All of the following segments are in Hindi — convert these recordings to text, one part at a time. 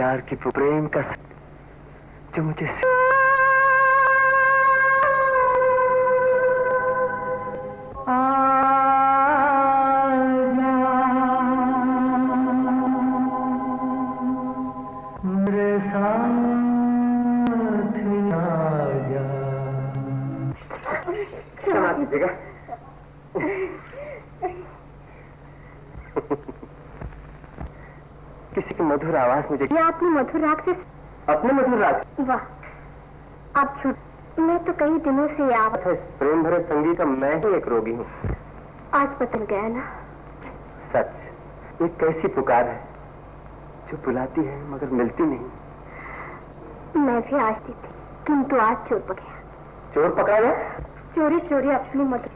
प्यार की प्रेम का जो मुझे मेरे साथ आजा। क्षमा कीजिएगा। किसी की मधुर आवाज मुझे। ये आपने मधुर राग से। अपने मधुर राग? वाह, आप छूट। मैं तो कई दिनों से ये आवाज। इस प्रेम भरे संगीत का मैं ही एक रोगी हूँ। आज बदल गया ना। सच, ये कैसी पुकार है जो बुलाती है मगर मिलती नहीं। मैं भी आज थी, किंतु आज चोर पकड़ा। चोर पकड़ा गया? चोरी चोरी अपनी मदद।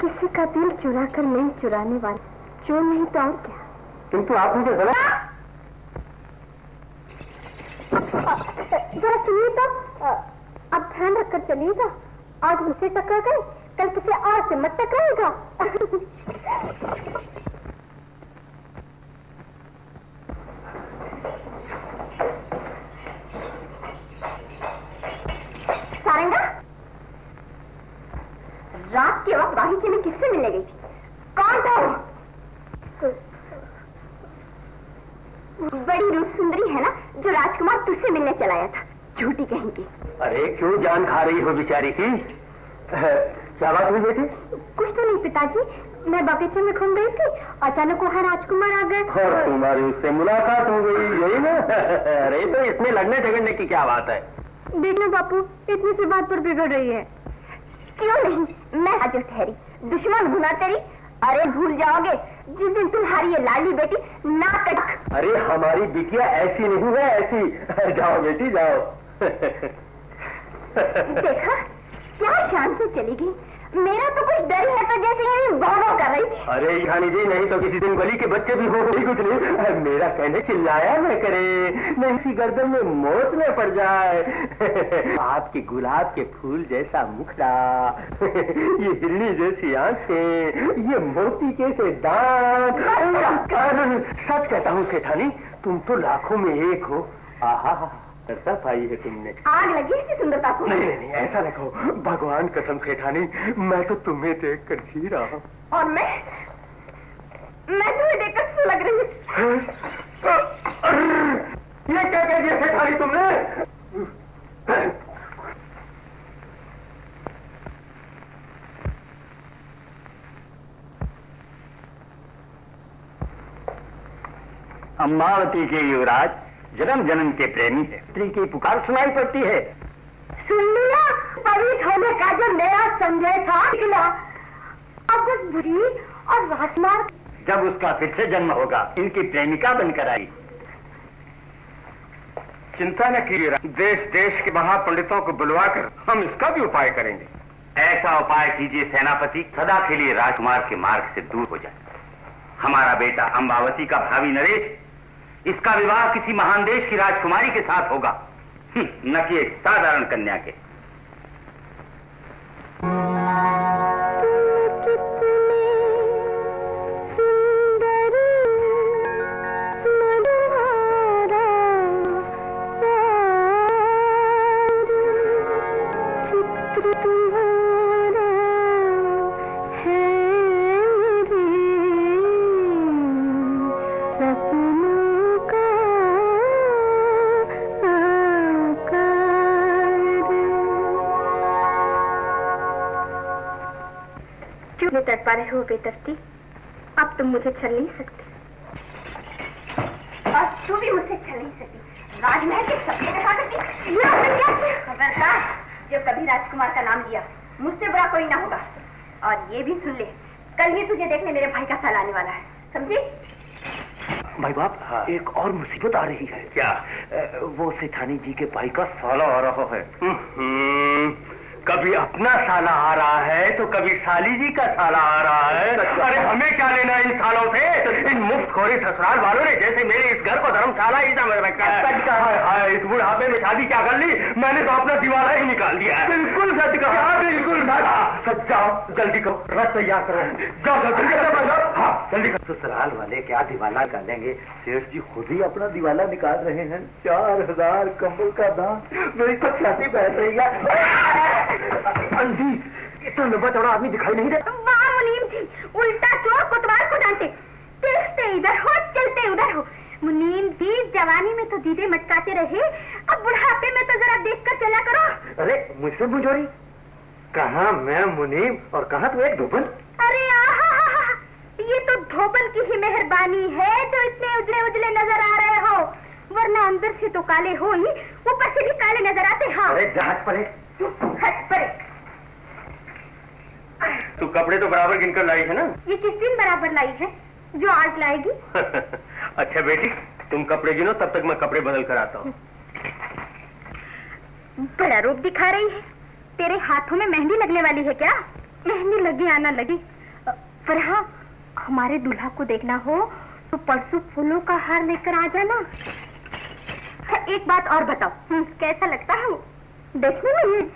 किसी का दिल चुरा कर नहीं चुराने वाले चोर नहीं तो और क्या। किंतु आप मुझे गलत। जरा सुनिए तो, अब ध्यान रखकर चलिएगा। आज मुझसे टकरा गए, कल किसी और से मत टकराएगा। सारंगा, रात के वक्त बागीचे में किससे मिलने गई थी? कौन था वो? बड़ी रूप सुंदरी है ना जो राजकुमार तुझसे मिलने चलाया था। झूठी कहेंगी। अरे क्यों जान खा रही हो बेचारी की? क्या बात हुई बेटी? कुछ तो नहीं पिताजी, मैं बगीचे में घूम गई थी, अचानक वहाँ राजकुमार आ गए और तुम्हारी उससे मुलाकात हो गई, यही ना? अरे तो इसमें लड़ने झगड़ने की क्या बात है? देखना बापू, इतनी सी बात पर बिगड़ रही है। क्यों नहीं, मैं आज ठहरी, दुश्मन हूं ना तेरी। अरे भूल जाओगे जिस दिन तुम्हारी ये लाली बेटी ना कट। अरे हमारी बिटिया ऐसी नहीं है, ऐसी। जाओ बेटी जाओ। देखा क्या शान से चली गई। मेरा तो कुछ डर है तो जैसे ये भौं कर रही थी। अरे यानी जी, नहीं तो किसी दिन गली के बच्चे भी हो गई, कुछ नहीं। मेरा कहने चिल्लाया न करे, नहीं इसी गर्दन में मोच न पड़ जाए। आपके गुलाब के फूल जैसा मुखड़ा, ये हिरनी जैसी आंखें, ये मोती के से दांत। सच कहता हूँ सेठानी, तुम तो लाखों में एक हो। आहा, ऐसा पाई है तुमने। आग लगी इसी सुंदरता को। नहीं नहीं नहीं, ऐसा न कहो। भगवान कसम सेठानी, मैं तो तुम्हें देखकर जी रहा हूँ। और मैं तुम्हें देखकर सुलग रही हूँ। ये क्या कह दिया सेठानी तुमने? अम्बावती के युवराज जन्म जन्म के प्रेमी है। स्त्री की पुकार सुनाई पड़ती है। सुन लिया, पवित्र होने का जो मेरा संजय था निकला। अब उस बुरी और राजकुमार जब उसका फिर से जन्म होगा, इनकी प्रेमिका बनकर आई। चिंता न कीजिए, देश देश के महापंडितों को बुलवाकर हम इसका भी उपाय करेंगे। ऐसा उपाय कीजिए सेनापति, सदा के लिए राजकुमार के मार्ग से दूर हो जाए। हमारा बेटा अम्बावती का भावी नरेश, इसका विवाह किसी महान देश की राजकुमारी के साथ होगा, न कि एक साधारण कन्या के। तट पा रहे हो बेदर्दी? अब तुम मुझे छल नहीं सकते और तू भी मुझसे छल नहीं सकती। राजमहल के सपने देखा करती। खबरदार, जो कभी राजकुमार का नाम लिया मुझसे बुरा कोई ना होगा। और ये भी सुन ले, कल ही तुझे देखने मेरे भाई का साल आने वाला है, समझी? भाई बाप, हाँ। एक और मुसीबत आ रही है। क्या? वो सेठानी जी के भाई का साला आ रहा है। कभी अपना साला आ रहा है तो कभी साली जी का साला आ रहा है। अरे हमें क्या लेना इन सालों से? इन मुफ्तखोरी ससुराल वालों ने जैसे मेरे इस घर को धर्मशाला ही समझ रखा है। हाय, इस बुढ़ापे में शादी क्या कर ली? मैंने तो अपना दिवाला ही निकाल दिया है। बिल्कुल सच कहा, बिल्कुल सच। जाओ जल्दी करो, रथ तैयार करो। जाओ जल्दी। हाँ जल्दी करो। ससुराल वाले क्या दिवाला निकालेंगे? सेठ जी खुद ही अपना दिवाला निकाल रहे हैं। 4000 कंबल का दाम, मेरी तो छाती बैठ रही है। अंधी, इतना लंबा चौड़ा आदमी दिखाई नहीं देता। वाह मुनीम जी, उल्टा चोर कोतवाल को डांटे। देखते इधर हो, चलते उधर हो। मुनीम जी जवानी में तो दीदे मटकाते रहे, अब बुढ़ापे में तो जरा देख कर चला करो। अरे मुझसे मुझोरी? कहाँ मैं मुनीम और कहाँ तू एक धोबन? अरे आहा, ये तो धोबन की ही मेहरबानी है जो इतने उजले उजले नजर आ रहे हो, वरना अंदर से तो काले हो ही, ऊपर से भी काले नजर आते। हाँ अरे जहाज परे, हट परे। तू कपड़े तो बराबर गिनकर लाई है ना? ये किस दिन बराबर लाई है जो आज लाएगी? अच्छा बेटी, तुम कपड़े गिनो, तब तक मैं कपड़े बदल कर आता हूँ। बड़ा रूप दिखा रही है। तेरे हाथों में मेहंदी लगने वाली है क्या? मेहंदी लगी आना लगी, पर हाँ हमारे दूल्हा को देखना हो तो परसों फूलों का हार लेकर आ जाना। अच्छा एक बात और बताओ, कैसा लगता है वो देखने में?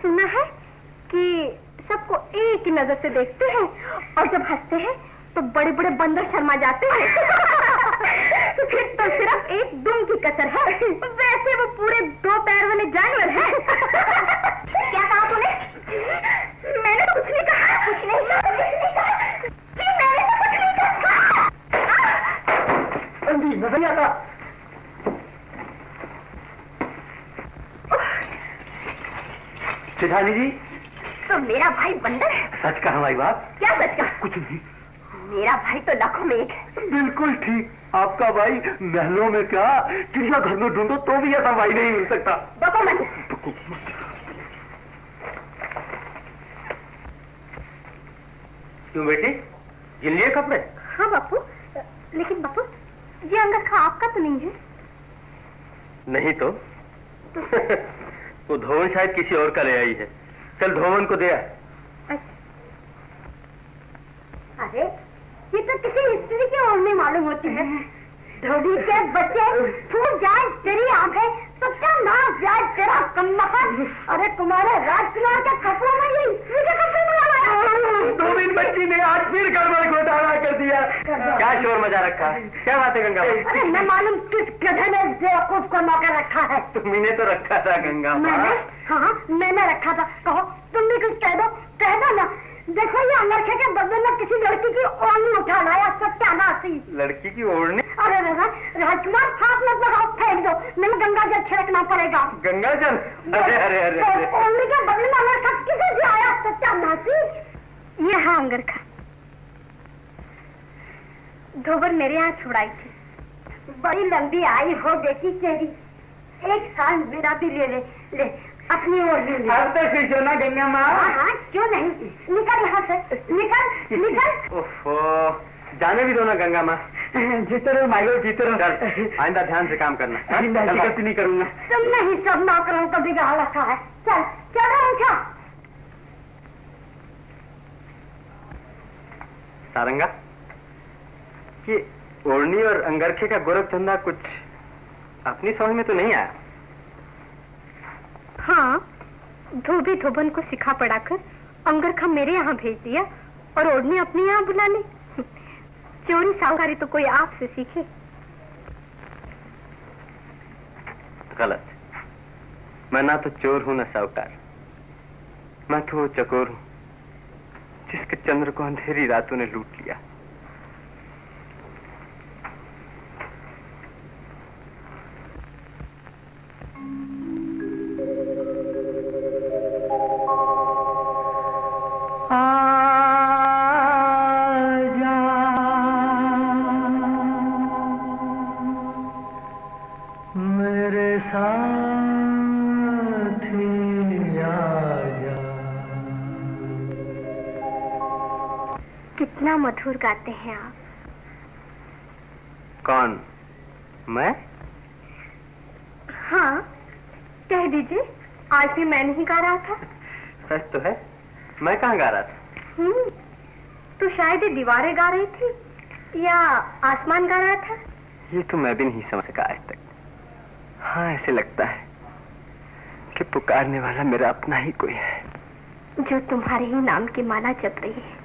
सुना है कि सबको एक ही नजर से देखते हैं और जब हंसते हैं तो बड़े बड़े बंदर शर्मा जाते हैं। फिर तो सिर्फ एक दुम की कसर है, वैसे वो पूरे 2 पैर वाले जानवर हैं। क्या कहा तूने? मैंने तो कुछ नहीं कहा। कुछ नहीं कहा, जी मैंने तो कुछ नहीं कहा। अंधी नजर नहीं आता। सिधानी जी, तो मेरा भाई बंदर है? सच कहा हमारी बात? क्या सच कहा? कुछ नहीं। मेरा भाई तो लाखों में एक है। बिल्कुल ठीक, आपका भाई महलों में क्या चिड़ियाघर में ढूंढो तो भी ऐसा भाई नहीं मिल सकता। बको मन। क्यों बेटी, गिन लिए कपड़े? हाँ बापू, लेकिन बापू ये अंगरखा आपका तो नहीं है? नहीं तो वो धोवन शायद किसी और का ले आई है। चल धोवन को दे आ। अच्छा, अरे ये तो किसी स्त्री की ओढ़नी मालूम होती है। धोबी के बच्चे, फूट जाए तेरी आंखें, सबका नाश जाए तेरा कमबख्त। अरे तुम्हारे राजकुमार के कपड़ों में ये स्त्री के कपड़े में लगाया। धोबी बच्ची ने आज फिर गड़बड़ घोटाला कर दिया। क्या शोर मचा रखा है? क्या बात है गंगा? अरे मैं मालूम किस गधे ने बेवकूफ को नौकर रखा है। तुमने तो रखा था गंगा। मैंने? हाँ मैंने रखा था। कहो तुम भी कुछ कह दो ना। देखो ये अंगरखे के बदले में किसी लड़की की ओढ़नी उठा लाया, सत्यानाशी। लड़की की ओढ़नी? अरे राजकुमार हाथ मत लगाओ, फेंक दो, नहीं गंगा जल छिड़कना पड़ेगा। गंगा जल? अरे अरे अरे, अरे। ओढ़नी के बदले में अंगरखा किसे से आया, सत्यानाशी। ये हाँ अंगरखा धोबर मेरे यहाँ छुड़ाई थी। बड़ी लंबी आई हो बेटी तेरी, 1 साल मेरा भी ले अपनी ओढ़नी ले। अब तो खुश हो ना गंगा माँ? हाँ क्यों नहीं, निकल यहाँ से, निकल। ओफो, जाने भी दो ना गंगा माँ। जीते रहो माइलो, जीते रहो। चल आइंदा ध्यान से काम करना। गलती नहीं करूंगा। तुमने ही सब नौकरों को बिगाड़ रखा है। चल चलो उठा। सारंगा, ये ओढ़नी और अंगरखे का गोरख धंधा कुछ अपनी समझ में तो नहीं आया? हाँ, धोबी धोबन को सिखा पढ़ाकर अंगरखा मेरे यहाँ भेज दिया और ओढ़नी अपने यहाँ बुला ली। चोरी साहूकारी तो कोई आपसे सीखे। गलत। मैं ना तो चोर हूं ना साहूकार। मैं तो वो चकोर हूं जिसके चंद्र को अंधेरी रातों ने लूट लिया। कितना मधुर गाते हैं आप। कौन? मैं? हाँ, कह दीजिए। आज भी मैं नहीं गा रहा था। सच तो है, मैं कहाँ गा रहा था? तो शायद ये दीवारें गा रही थी या आसमान गा रहा था। ये तो मैं भी नहीं समझ सका आज तक। हाँ, ऐसे लगता है कि पुकारने वाला मेरा अपना ही कोई है, जो तुम्हारे ही नाम की माला जप रही है,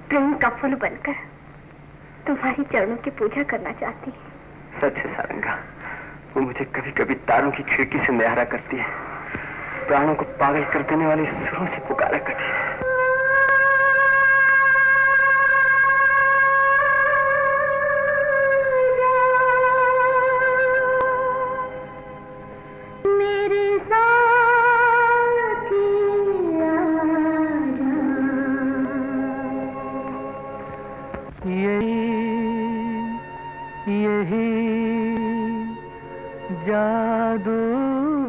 प्रेम का फूल बनकर तुम्हारी चरणों की पूजा करना चाहती है। सच है सारंगा, वो मुझे कभी कभी तारों की खिड़की से न्यारा करती है, प्राणों को पागल कर देने वाली सुरों से पुकारा करती है। जादू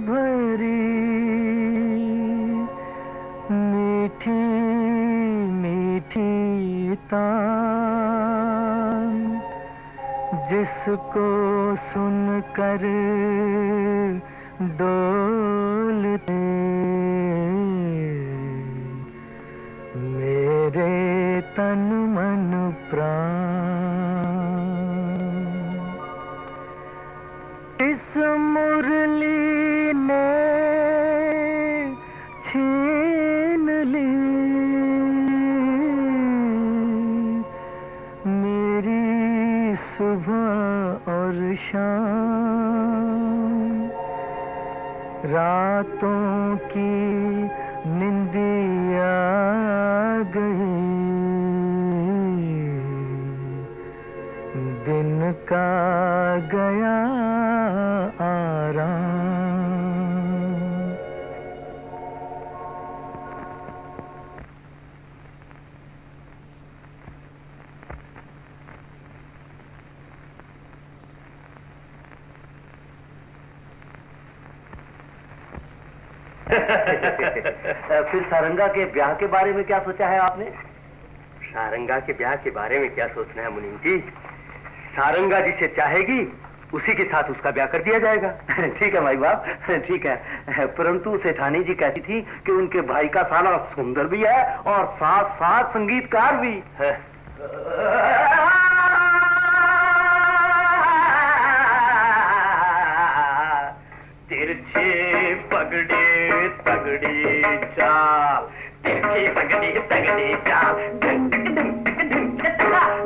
भरी मीठी मीठी तान, जिसको सुनकर डोलते मेरे तन मन प्राण। इस मुरली ने छीन ली मेरी सुबह और शाम, रातों की निंदिया गई, दिन का गया आराम। फिर सारंगा के ब्याह के बारे में क्या सोचा है आपने? सारंगा के ब्याह के बारे में क्या सोचना है मुनीम जी? सारंगा जिसे चाहेगी उसी के साथ उसका ब्याह कर दिया जाएगा। ठीक है भाई बाप, ठीक है, परंतु सेठानी जी कहती थी कि उनके भाई का साला सुंदर भी है और साथ साथ संगीतकार भी है। तिरछी पगड़ी तगड़ी चाल, तिरछी पगड़ी तगड़ी चाल,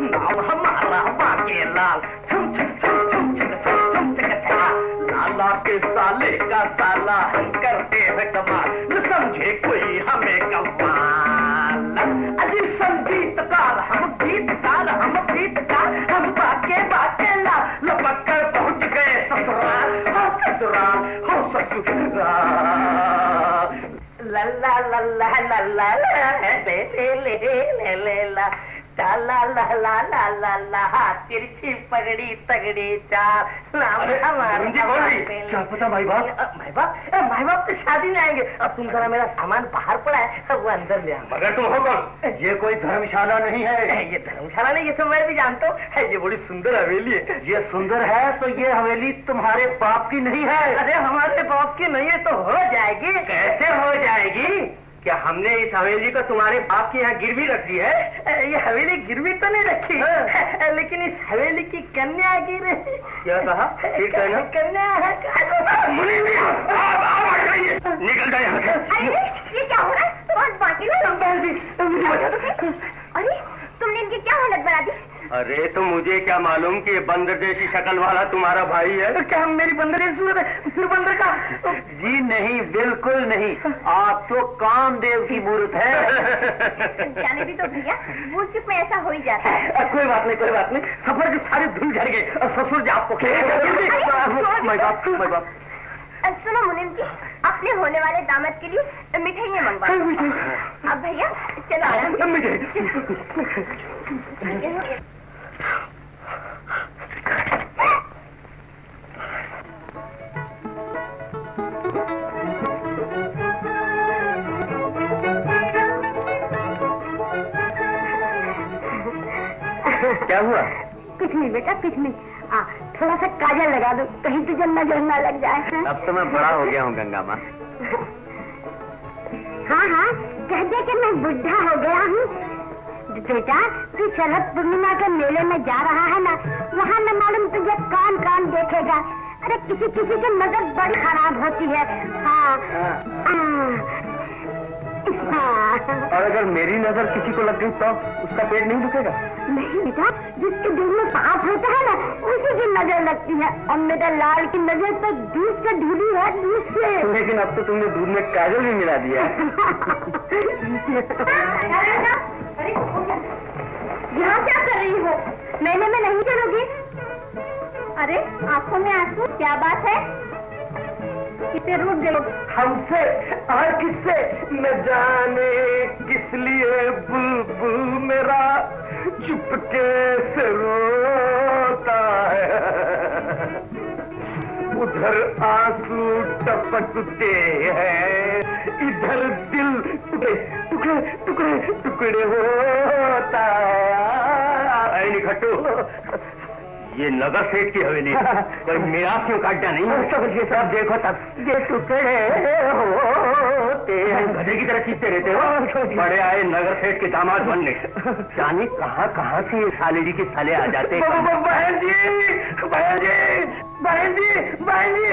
नाम हमारा बाके लाल, छम छम छम छम छम छम छम छम, लाला के साले का साला हम करते हैं कमाल, न समझे कोई हमें कमाल। अजी संगीतकार हम गीतकार, हम गीतकार, हम बाके बाके लाल, लपक कर पहुंच गए ससुराल, हाँ ससुराल, हो ससुराल। ला ला ला ला ला ला ले ले ले ले ला, ला ला ला ला ला ला ला, तिरछी पगड़ी तगड़ी चाल, नाम हमारा। क्या पता भाई बाप? भाई बाप तो शादी में आएंगे। अब तुम जरा मेरा सामान बाहर पड़ा है, वो अंदर ले आओ। मगर तुम हो कौन? ये कोई धर्मशाला नहीं है। ये धर्मशाला नहीं, ये तो मैं भी जानता हूँ। ये बड़ी सुंदर हवेली है। ये सुंदर है तो ये हवेली तुम्हारे बाप की नहीं है। अरे हमारे बाप की नहीं है तो हो जाएगी। कैसे हो जाएगी? क्या हमने इस हवेली को तुम्हारे बाप के यहाँ गिरवी रखी है? ये हवेली गिरवी तो नहीं रखी, लेकिन इस हवेली की कन्या गिर। क्या कहा? ठीक है ना? कन्या है। निकल जाए यहाँ से। अरे ये क्या हो रहा है? बहुत बाकी अरे तुमने इनकी क्या हालत बना दी? अरे तो मुझे क्या मालूम कि ये बंदर जैसी शक्ल वाला तुम्हारा भाई है। तो क्या मेरी बंदर जैसी सूरत है? फिर बंदर का? जी नहीं, बिल्कुल नहीं, आप तो कामदेव की मूर्त है। जाने भी तो भैया, भूल चुक में ऐसा हो ही जाता है। कोई बात नहीं, कोई बात नहीं, सफर की सारी धूल झड़ गई। ससुर जी आपको सुनो मुनीम जी, अपने होने वाले दामाद के लिए मिठाइयाँ मंगवा। अब भैया चलो आराम से। क्या हुआ? कुछ नहीं बेटा, कुछ नहीं। थोड़ा सा काजल लगा दो, कहीं तुझे नजर ना लग जाए। अब तो मैं बड़ा हो गया हूँ गंगा माँ। हाँ हाँ, कह दे कि मैं बुढ़ा हो गया हूँ। बेटा, तू शरद पूर्णिमा के मेले में जा रहा है ना, वहाँ न मालूम तुझे कौन कौन देखेगा। अरे किसी किसी की नजर बड़ी खराब होती है। हाँ और अगर मेरी नजर किसी को लग गई तो उसका पेट नहीं दुखेगा? नहीं बेटा, जिसके दिल में पाप होता है ना, उसी की नजर लगती है। और मेरा लाल की नजर तो दूध से ढूंढी है, दूध से। लेकिन अब तो तुमने दूध में काजल भी मिला दिया है। यहाँ क्या कर रही हो? मेले में नहीं चलोगी? अरे आंखों में आंसू, क्या बात है? किससे रूठ गए? हमसे और किससे न जाने किस लिए बुलबुल मेरा चुपके से रोता है। उधर आंसू टपकते हैं, इधर दिल टुकड़े टुकड़े टुकड़े टुकड़े होता है। निखट्टू, ये नगर सेठ की हवेली कोई मिरासियों का अड्डा नहीं। समझिए साहब, देखो तब ये टुकड़े होते हैं। गधे की तरह चीखते रहते हो। बड़े आए नगर सेठ के दामाद बनने, जाने कहाँ से ये साले जी के साले आ जाते हैं। बहन जी, बहन जी, बहन जी, बहन जी।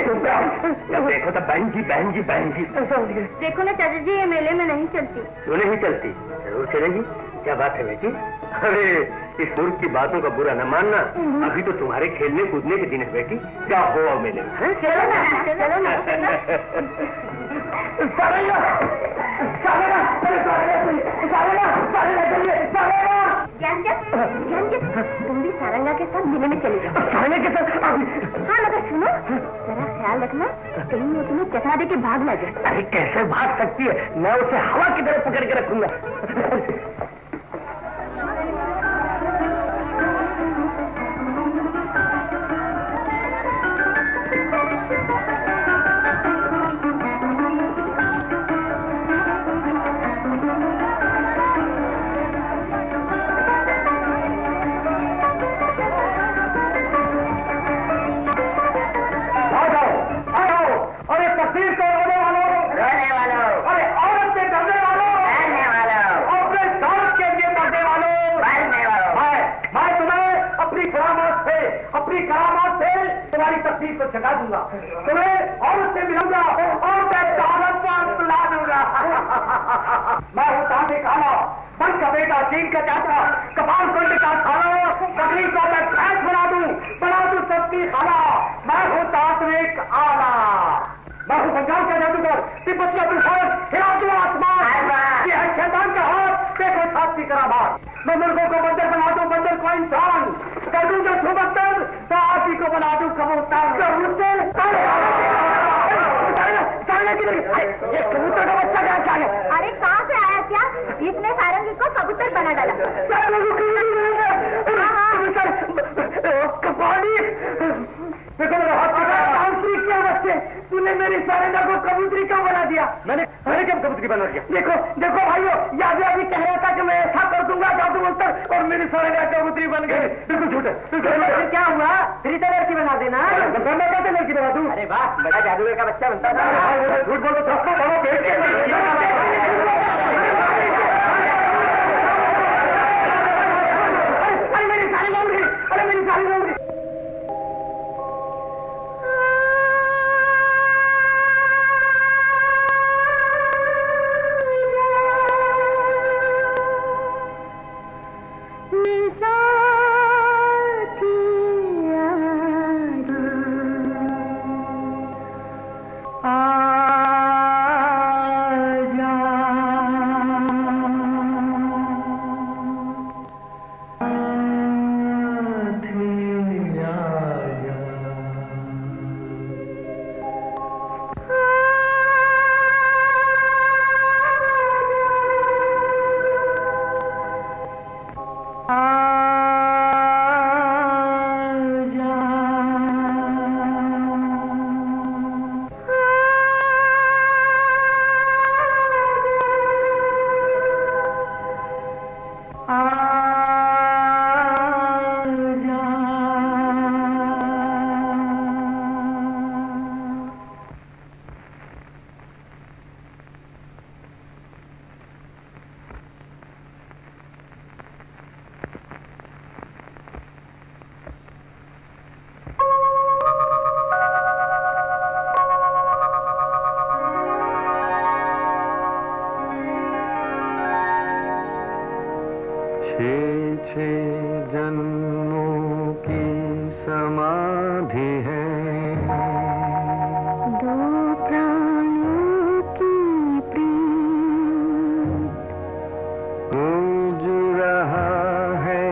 देखो तब बहन जी, बहन जी, बहन जी। समझ गए। देखो ना चाचा जी, ये मेले में नहीं चलती। क्यों नहीं चलती? जरूर चलेगी। क्या बात है बेटी? अरे इस मूर्ख की बातों का बुरा न मानना। अभी तो तुम्हारे खेलने कूदने के दिन है बेटी। क्या हो मेले में? चलो ना, चलो ना। तुम भी सारंगा के साथ मेले में चले जाओ। सारंगा के साथ? हाँ मगर सुनो, जरा ख्याल रखना कहीं वो तुम्हें चकरा दे के भाग ना जाए। अरे कैसे भाग सकती है? मैं उसे हवा की तरह पकड़ के रखूंगा। तुम्हारी तकलीफ को छका दूंगा, तुम्हें और उससे मिलूंगा और मैं दौलत पर बुला दूंगा। मैं हूँ तांबे काला, बन का बेटा, चीन का चाचा, कपाल कुंड का साला, तकलीफ को मैं खैस बना दूं सबकी खाला। मैं हूँ तात्विक आला, मैं हूँ बंगाल का जादूगर, तिब्बत का तूफान, हिला दूं आसमान। ये है शैतान का हाथ, देखो छाती करामात। मैं मुर्गों को बंदर बना दूं, बंदर को इंसान कर दूंगा, छुबत्तर तो आप ही को बना दूं कबूतर। ये कबूतर का बच्चा कैसे आ गया? अरे कहाँ से आया क्या? इसने सारंगी को कबूतर बना डाला। कपाली, देखो मेरा हाथ कांसरी क्या बच्चे, तूने मेरी सारंगा को कबूतरी क्यों बना दिया? मैंने क्या कबूतरी बना दिया? देखो देखो भाइयों, याद अभी कह रहा था कि मैं ऐसा कर दूंगा जादू मंत्र और मेरी सारंगा कबूतरी बन गई। बिल्कुल झूठ है। फिर क्या हुआ? फिर से लड़की बना देना। मैं कैसे लड़की बना दूं? अरे वाह, बड़ा जादूगर का बच्चा बनता था। झूठ बोलो तो अरे मेरी सारंगा उड़ गई, अरे मेरी सारंगा उड़ गई। 6 जन्मों की समाधि है। 2 प्राणों की प्रीत गूंज रहा है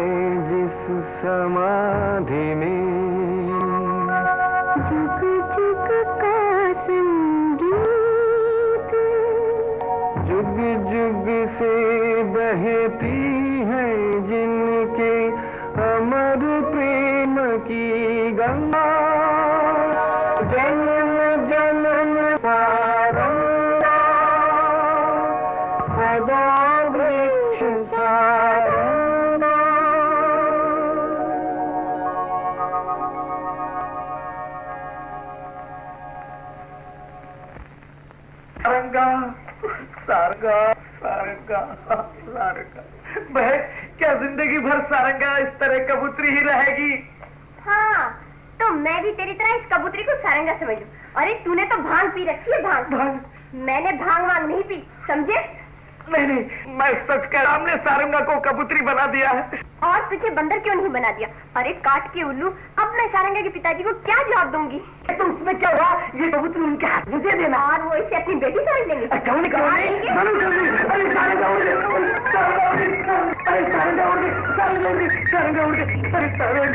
जिस समाधि में, जुग जुग का संगीत, जुग जुग से बहती है जिनके अमर प्रेम की गंगा। जन्म जन्म सारंगा, सदा वृक्ष सारंगा। सारंगा सारंगा सारंगा सारंगा। बहन, क्या जिंदगी भर सारंगा इस तरह कबूतरी ही रहेगी? हाँ, तो मैं भी तेरी तरह इस कबूतरी को सारंगा समझ लूं। अरे तूने तो भांग पी रखी है। भांग? मैंने भांग वांग नहीं पी, समझे? नहीं, मैं सच कह रहा, हमने सारंगा को कबूतरी बना दिया है। और तुझे बंदर क्यों नहीं बना दिया? अरे काट के उल्लू, अब मैं सारंगा के पिताजी को क्या जवाब दूंगी? तो उसमें क्या हुआ, ये कबूतरी उनके हाथ में दे देना। और वो इसे अपनी बेटी समझ लेंगे। क्यों नहीं करेंगे? अरे सारंगा उड़ गए, सारंगा उड़ गए, अरे सारंगा उड़ गए, सारंगा उड़ गए, सारंगा उड़ गए, अरे सारंगा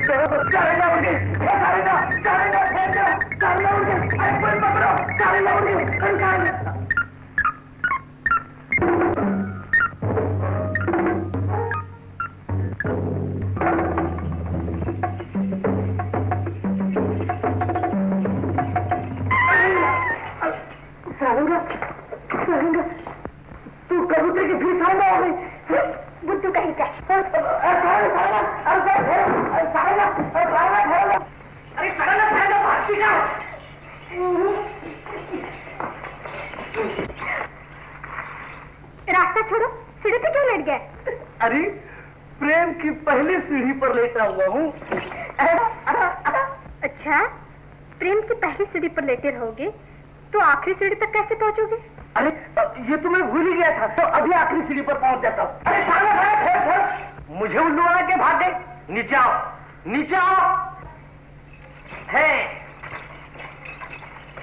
उड़ गए, सारंगा सारंगा सारंगा उड़ गए, अरे कोई पकड़ो, सारंगा उड़ गए, अरे सारंगा। सारंगा सारंगा, तू कबूतर की फिर सारंगा हो गई। बुद्धू कहीं का। रास्ता छोड़ो, सीढ़ी पे क्यों लेट गए? अरे प्रेम की पहली सीढ़ी पर लेटा हुआ हूँ। अच्छा, प्रेम की पहली सीढ़ी पर लेटे रहोगे तो आखिरी सीढ़ी तक कैसे पहुँचोगे? अरे ये तो मैं भूल ही गया था, तो अभी आखिरी सीढ़ी पर पहुंच जाता हूँ। अरे सारंगा, मुझे उल्लू बना के भाग गए। नीचे आओ, नीचे आओ। है,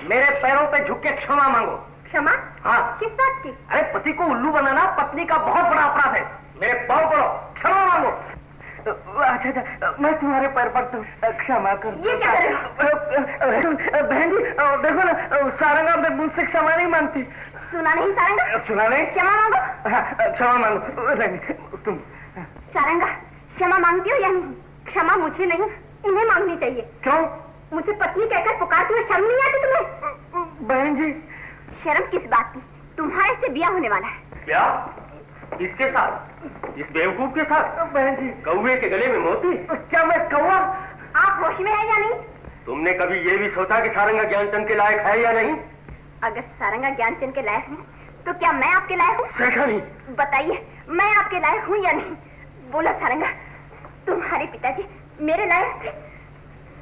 मेरे पैरों पे झुक के क्षमा मांगो। क्षमा? हाँ। किस बात की? अरे पति को उल्लू बनाना पत्नी का बहुत बड़ा अपराध है। मेरे पाँव पड़ो, क्षमा मांगो। अच्छा अच्छा, मैं तुम्हारे पैर पड़ता हूँ, क्षमा कर। ये क्या कर रहे हो? बहन जी देखो ना, सारंगा मैं मुझसे क्षमा नहीं मांगती। सुना नहीं सारंगा? सुना नहीं? क्षमा मांगो। हाँ, क्षमा मांगो। नहीं, तुम सारंगा, क्षमा मांगती हो या नहीं? क्षमा मुझे नहीं, इन्हें मांगनी चाहिए। क्यों? मुझे पत्नी कहकर पुकारती हो, शर्म नहीं आती तुम्हें? बहन जी, शर्म किस बात की? तुम्हारे से ब्याह होने वाला है। क्या? इसके साथ? इस बेवकूफ के साथ? बहन जी, कौवे के गले में मोती? क्या मैं कौवा? आप होश में है या नहीं? तुमने कभी ये भी सोचा कि सारंगा ज्ञानचंद के लायक है या नहीं? अगर सारंगा ज्ञानचंद के लायक नहीं तो क्या मैं आपके लायक हूँ? देखा नहीं। बताइए, मैं आपके लायक हूँ या नहीं? बोलो सारंगा, तुम्हारे पिताजी मेरे लायक थे,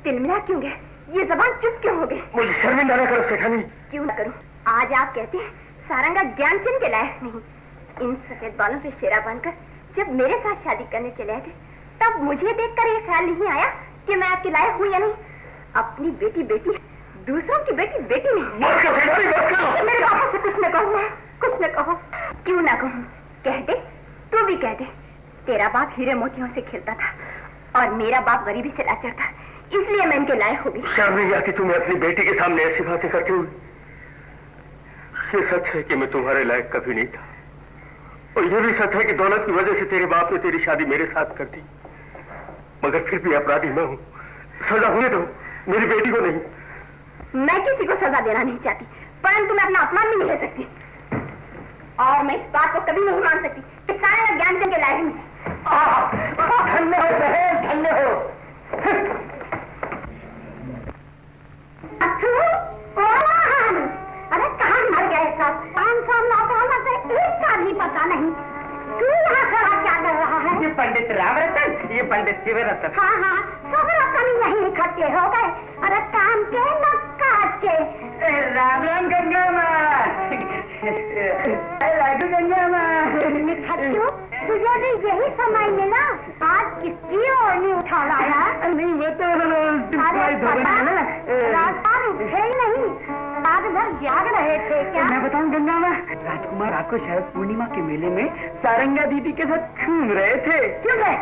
तिलमिला क्यों गए? ये जबान चुप क्यों हो गई? मुझे शर्मिंदा न करो शेखानी। क्यों न करूं? आज आप कहते हैं सारंगा ज्ञानचंद के लायक नहीं। इन सफेद बालों पे सेरा बांधकर जब मेरे साथ शादी करने चले थे, तब मुझे देखकर ये ख्याल नहीं आया कि मैं आपके लायक हूँ या नहीं? अपनी बेटी बेटी, दूसरों की बेटी बेटी नहीं। मेरे पापा से कुछ न कहो, कुछ न कहो। क्यों ना कहूँ? कह दे, तू भी कह दे। तेरा बाप हीरे मोतियों से खेलता था और मेरा बाप गरीबी से लाचार था, इसलिए मैं इनके लायक हो गई। शर्म नहीं आती तुम्हें अपनी बेटी के सामने ऐसी बातें करते हुए? ये सच है कि मैं तुम्हारे लायक कभी नहीं था, और ये भी सच है कि दौलत की वजह से तेरे बाप ने तेरी शादी मेरे साथ कर दी। मगर फिर भी अपराधी मैं हूँ। सजा होने दो, मेरी बेटी को नहीं। मैं किसी को सजा देना नहीं चाहती, परंतु मैं अपना अपमान भी नहीं ले सकती, और मैं इस बात को कभी नहीं मान सकती कि सारंगा ज्ञानचंद के लायक नहीं। धन्य हो बहन, धन्य हो। अरे कहाँ मर गए सब? 500 नौकरों से एक का भी पता नहीं। तू यहाँ खड़ा क्या कर रहा है? ये पंडित रामरतन, ये पंडित शिवरतन। हाँ हाँ, सब रतन यही इकट्ठे हो गए। अरे काम के न काट के। राम राम गंगा माँ। लागू गंगा माँ। अरे खट्टू, तुझे भी यही समय मिला? आज किसकी ओढ़नी उठा लाया? नहीं वो तो अरे पता राजपाल उठे ही नहीं, रात भर जाग रहे थे क्या? मैं बताऊं गंगा माँ, राजकुमार रात को शायद पूर्णिमा के मेले में सारंगा दीदी के साथ घूम रहे थे। चुप है,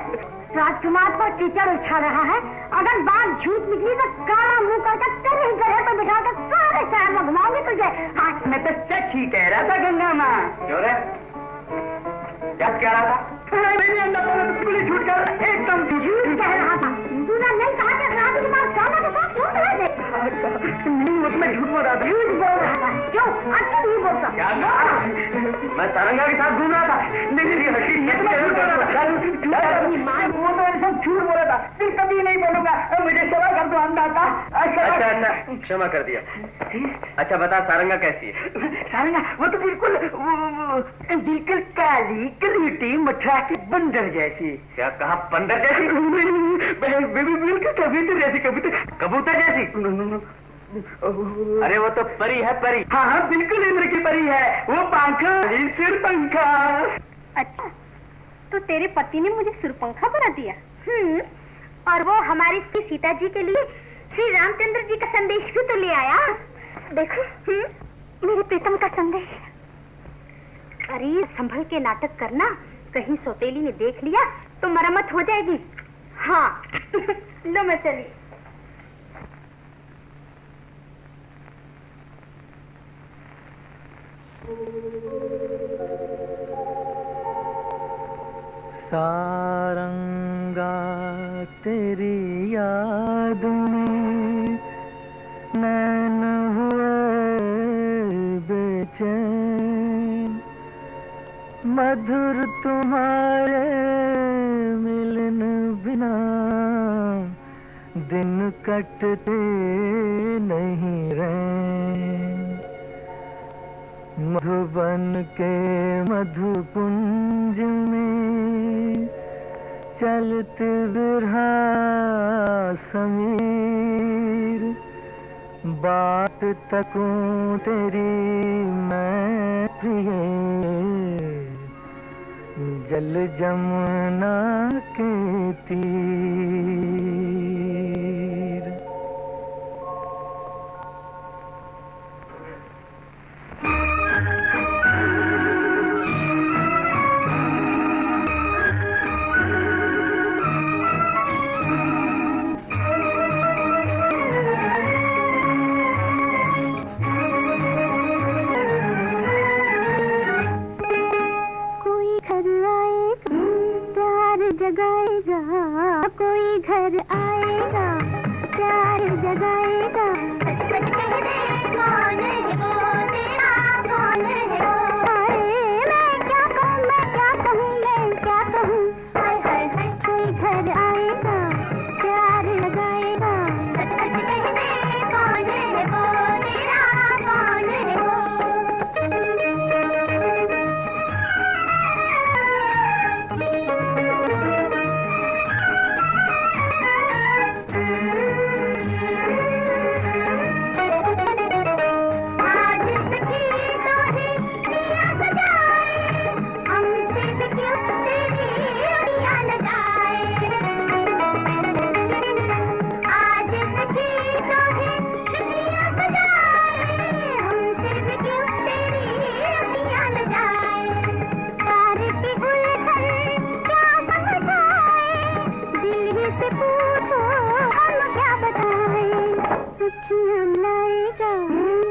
राजकुमार पर कीचड़ उछा रहा है। अगर बात झूठ निकली तो काला मुंह करके तेरे ही गले पर बिठा कर सारे शहर में घुमाऊंगी तुझे। हाँ, मैं तो सच ही कह रहा था गंगा माँ। क्यों रे? क्या कह रहा था? मेरी अंडा बोले तो बिल्कुल झूठ कह रहा, एकदम झूठ कह रहा था। तूने नहीं कहा कि राजकुमार काला के साथ घूम रहे थे? नहीं वो तो मैं झूठ बोल रहा था। झूठ बोल रहा था। क्यों? अच्छा नहीं बोलता। क्या कहा? मैं सारंगा के साथ घूम रहा था। नहीं हकीकत में झूठ बोल रहा था। वो तो ऐसा झूठ बोला था, फिर कभी नहीं बोलूंगा। मुझे क्षमा कर दो अन्नदाता। अच्छा क्षमा कर दिया। अच्छा बता सारंगा कैसी है? सारंगा वो तो बिल्कुल बिल्कुल काली कलीटी मठरा की बंदर जैसी। क्या कहा? बंदर जैसी? बिल्कुल कबूतर जैसी। कबूतर जैसी? अरे वो तो परी है, परी। हाँ बिल्कुल इंद्र की परी है। वो पंखा सिर पंखा। अच्छा, तो तेरे पति ने मुझे सुरपंखा बना दिया। और वो हमारी सीता जी के लिए श्री रामचंद्र जी का संदेश भी तो ले आया। देखो, मेरे प्रीतम का संदेश। अरे संभल के नाटक करना, कहीं सौतेली ने देख लिया तो मरम्मत हो जाएगी। हाँ लो मैं चली। सारंगा तेरी याद में नैन हुए बेचैन, मधुर तुम्हारे मिलन बिना दिन कटते नहीं रहे। मधुबन के मधुकुंज में चलते बिरहा समीर, बात तकूं तेरी मैं प्रिय जल जमुना के तीर। कोई घर आएगा प्यार जगाएगा। सच कह दे कौन है वो तेरा, कौन है वो? मैं क्या कहूँ, मैं क्या कहूँ, मैं क्या कहूँ? हाय हाय हाय, कोई घर आएगा प्यार जगाएगा। सच कह दे कौन है वो तेरा, कौन है वो?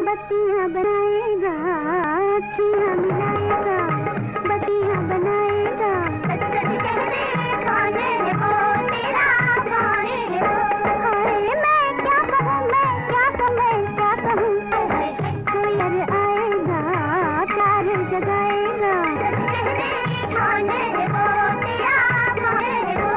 बत्तियां बनाएगा, अखियां मिलाएगा, बत्तियां बनाएगा। सच सच कह दे कौन है वो तेरा, कौन है वो? हाय मैं क्या कहूँ, मैं क्या कहूँ, मैं क्या कहूँ? कोई घर आएगा प्यार जगाएगा। सच कह दे कौन है वो तेरा, कौन है वो?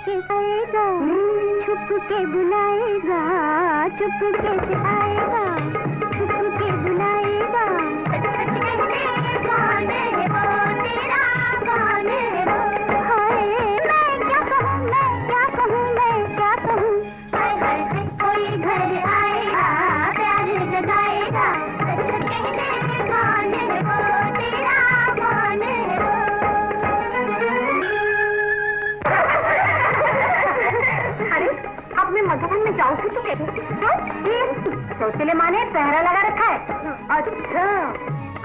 के आएगा, छुप के बुलाएगा, चुप के से आएगा, छुप के बुलाएगा। सच कहते कौन है वो तेरा, कौन है वो? हाय मैं क्या कहूँ, मैं क्या कहूँ, मैं क्या कहूँ? हाय हाय कोई घर आएगा, प्यार जगाएगा। सच कहते कौन है वो तेरा, कौन है वो? अरे अब मैं मधुबन में जाऊंगी तो कैसे? सौतेले माने पहरा लगा रखा है। अच्छा,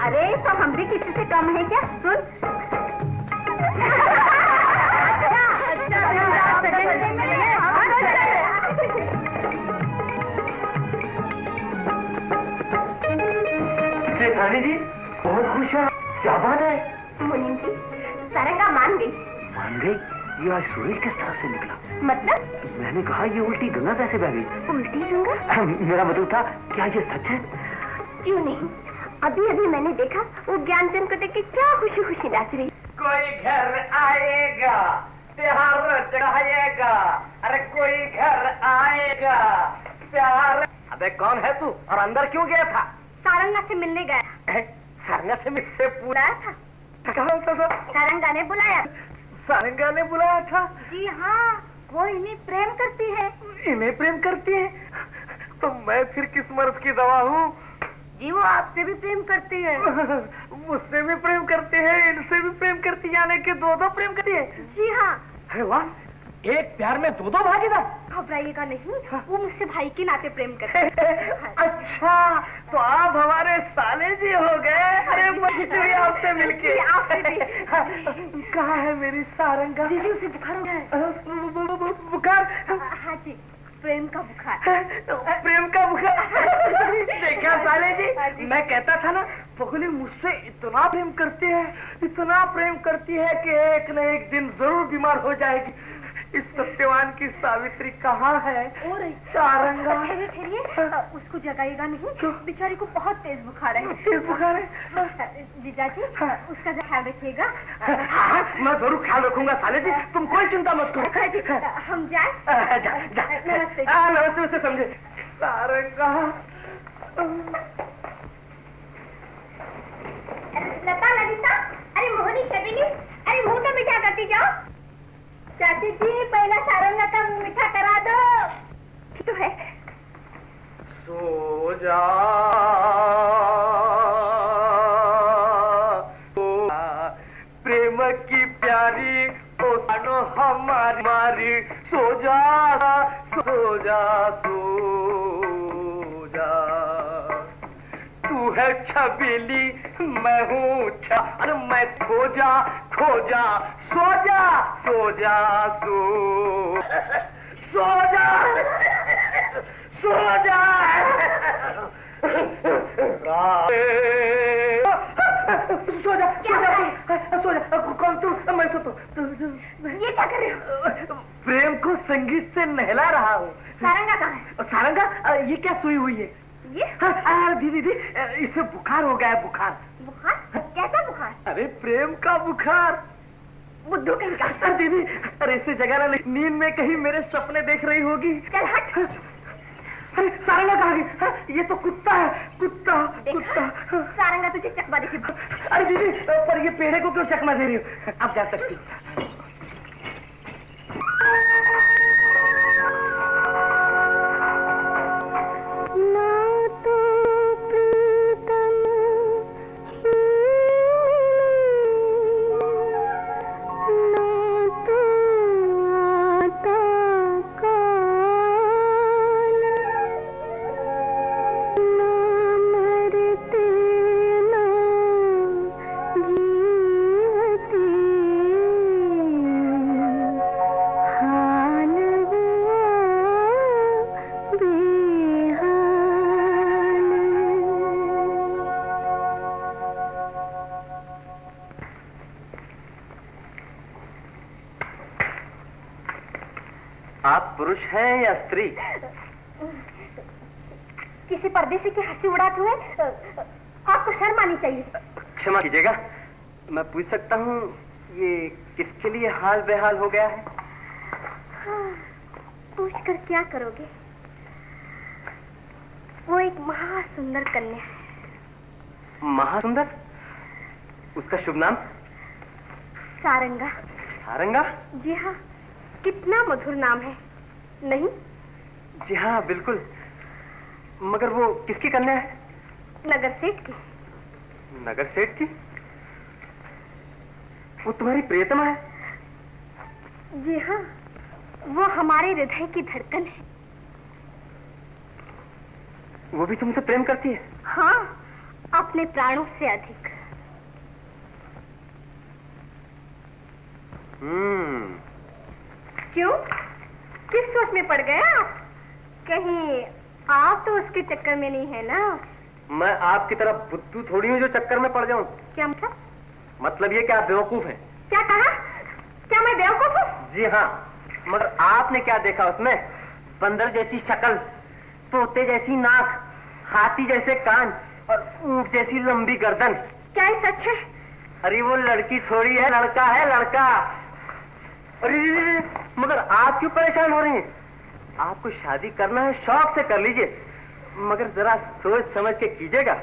अरे तो हम भी किसी से कम है क्या? सुन। रानी जी बहुत खुश है, क्या बात है? मुनीम जी, सारंगा मान गई। मान गई? ये आज सूरज किस तरफ से निकला? मतलब? मैंने कहा ये उल्टी गंगा कैसे बह गई? उल्टी गंगा? मेरा मतलब था क्या ये सच है? क्यों नहीं, अभी अभी मैंने देखा वो ज्ञानचंद को देख के क्या खुशी खुशी नाच रही। कोई घर आएगा, प्यार जगाएगा। अरे कोई घर आएगा, प्यार। अबे कौन है तू और अंदर क्यों गया था? सारंगा से मिलने गया। सारंगा से मुझसे बुलाया था? कहाँ था? सारंगा ने बुलाया। सारंगा ने बुलाया था? जी हाँ, वो इन्हें प्रेम करती है। इन्हें प्रेम करती है? तो मैं फिर किस मर्द की दवा हूँ? जी वो आपसे भी प्रेम करती है। मुझसे भी प्रेम करती है, इनसे भी प्रेम करती है, यानी कि दो प्रेम करती है। जी हाँ। अरे वाह, एक प्यार में दो भागीदार। घबराइएगा नहीं, वो मुझसे भाई के नाते प्रेम करती है। अच्छा, तो आप हमारे साले जी हो गए। अरे मछली आपसे मिलके। आपसे भी। कहाँ है मेरी सारंगा? जी उसे बुखार हो गया है। बुखार? हाँ जी, प्रेम का बुखार। प्रेम का बुखार? देखा साले जी, मैं कहता था ना, पगली मुझसे इतना प्रेम करती है, इतना प्रेम करती है कि एक न एक दिन जरूर बीमार हो जाएगी। इस सत्यवान की सावित्री कहाँ है? सारंगा। ठहरिए, उसको जगाइएगा नहीं, बेचारी को बहुत तेज बुखार है। तेज बुखार है? जीजा जी, उसका ख्याल रखिएगा। हाँ, मैं जरूर ख्याल रखूंगा साले जी, तुम कोई चिंता मत करो। जी, हम जाए? जा। नमस्ते। नमस्ते समझे। सारंगा। लता, ललिता, अरे मोहनी, छबीली, अरे मुंह तो मीठा करती जाओ। चाची जी, पहला सारंगा का मुंह मीठा करा दो। ठीक तो है। सो जा, प्रेम की प्यारी ओ सानो हमारी, सो जा, सो जा, सो जा। तू है छबीली, मैं हूँ अरे मैं खोजा, सो जा, सो जा, सो जा, सो जा। सो जा। कौन तू? मैं सोता हूँ। ये क्या कर रहे हो? प्रेम को संगीत से नहला रहा हूँ। सारंगा कहाँ है? सारंगा, ये क्या सोई हुई है? ये? दीदी, इसे बुखार हो गया है। बुखार? कैसा बुखार? अरे प्रेम का बुखार। बुद्धू कहीं का। दीदी, अरे इसे जगा ना, नींद में कहीं मेरे सपने देख रही होगी। चल हट। अरे सारंगा कहाँ गई? ये तो कुत्ता है, कुत्ता। सारंगा तुझे चकमा देगी। अरे दीदी, पर ये पेड़े को क्यों चकमा दे रही हो? अब जा सकती। आप पुरुष हैं या स्त्री? किसी परदेसी की हंसी उड़ाते हुए आपको शर्म आनी चाहिए। क्षमा कीजिएगा, मैं पूछ सकता हूँ ये किसके लिए हाल बेहाल हो गया है? पूछकर क्या करोगे? वो एक महासुंदर कन्या है। महासुंदर? उसका शुभ नाम? सारंगा। सारंगा? जी हाँ, कितना मधुर नाम है, नहीं? जी हाँ, बिल्कुल। मगर वो किसकी कन्या है? नगर सेठ की। नगर सेठ की? वो तुम्हारी प्रियतमा है? जी हाँ, वो हमारे हृदय की धड़कन है। वो भी तुमसे प्रेम करती है? हाँ, अपने प्राणों से अधिक। क्यों? किस सोच में पड़ गए आप? कहीं आप तो उसके चक्कर में नहीं है ना? मैं आपकी तरह बुद्धू थोड़ी हूँ जो चक्कर में पड़ जाऊं। क्या मतलब? मतलब ये कि आप बेवकूफ हैं। क्या कहा? क्या मैं बेवकूफ हूँ? जी हाँ, मगर आपने क्या देखा उसमें? बंदर जैसी शक्ल, तोते जैसी नाक, हाथी जैसे कान और ऊंट जैसी लंबी गर्दन। क्या ये सच है? अरे वो लड़की थोड़ी है, लड़का है, लड़का। अरे मगर आप क्यों परेशान हो रही हैं? आपको शादी करना है, शौक से कर लीजिए, मगर जरा सोच समझ के कीजिएगा।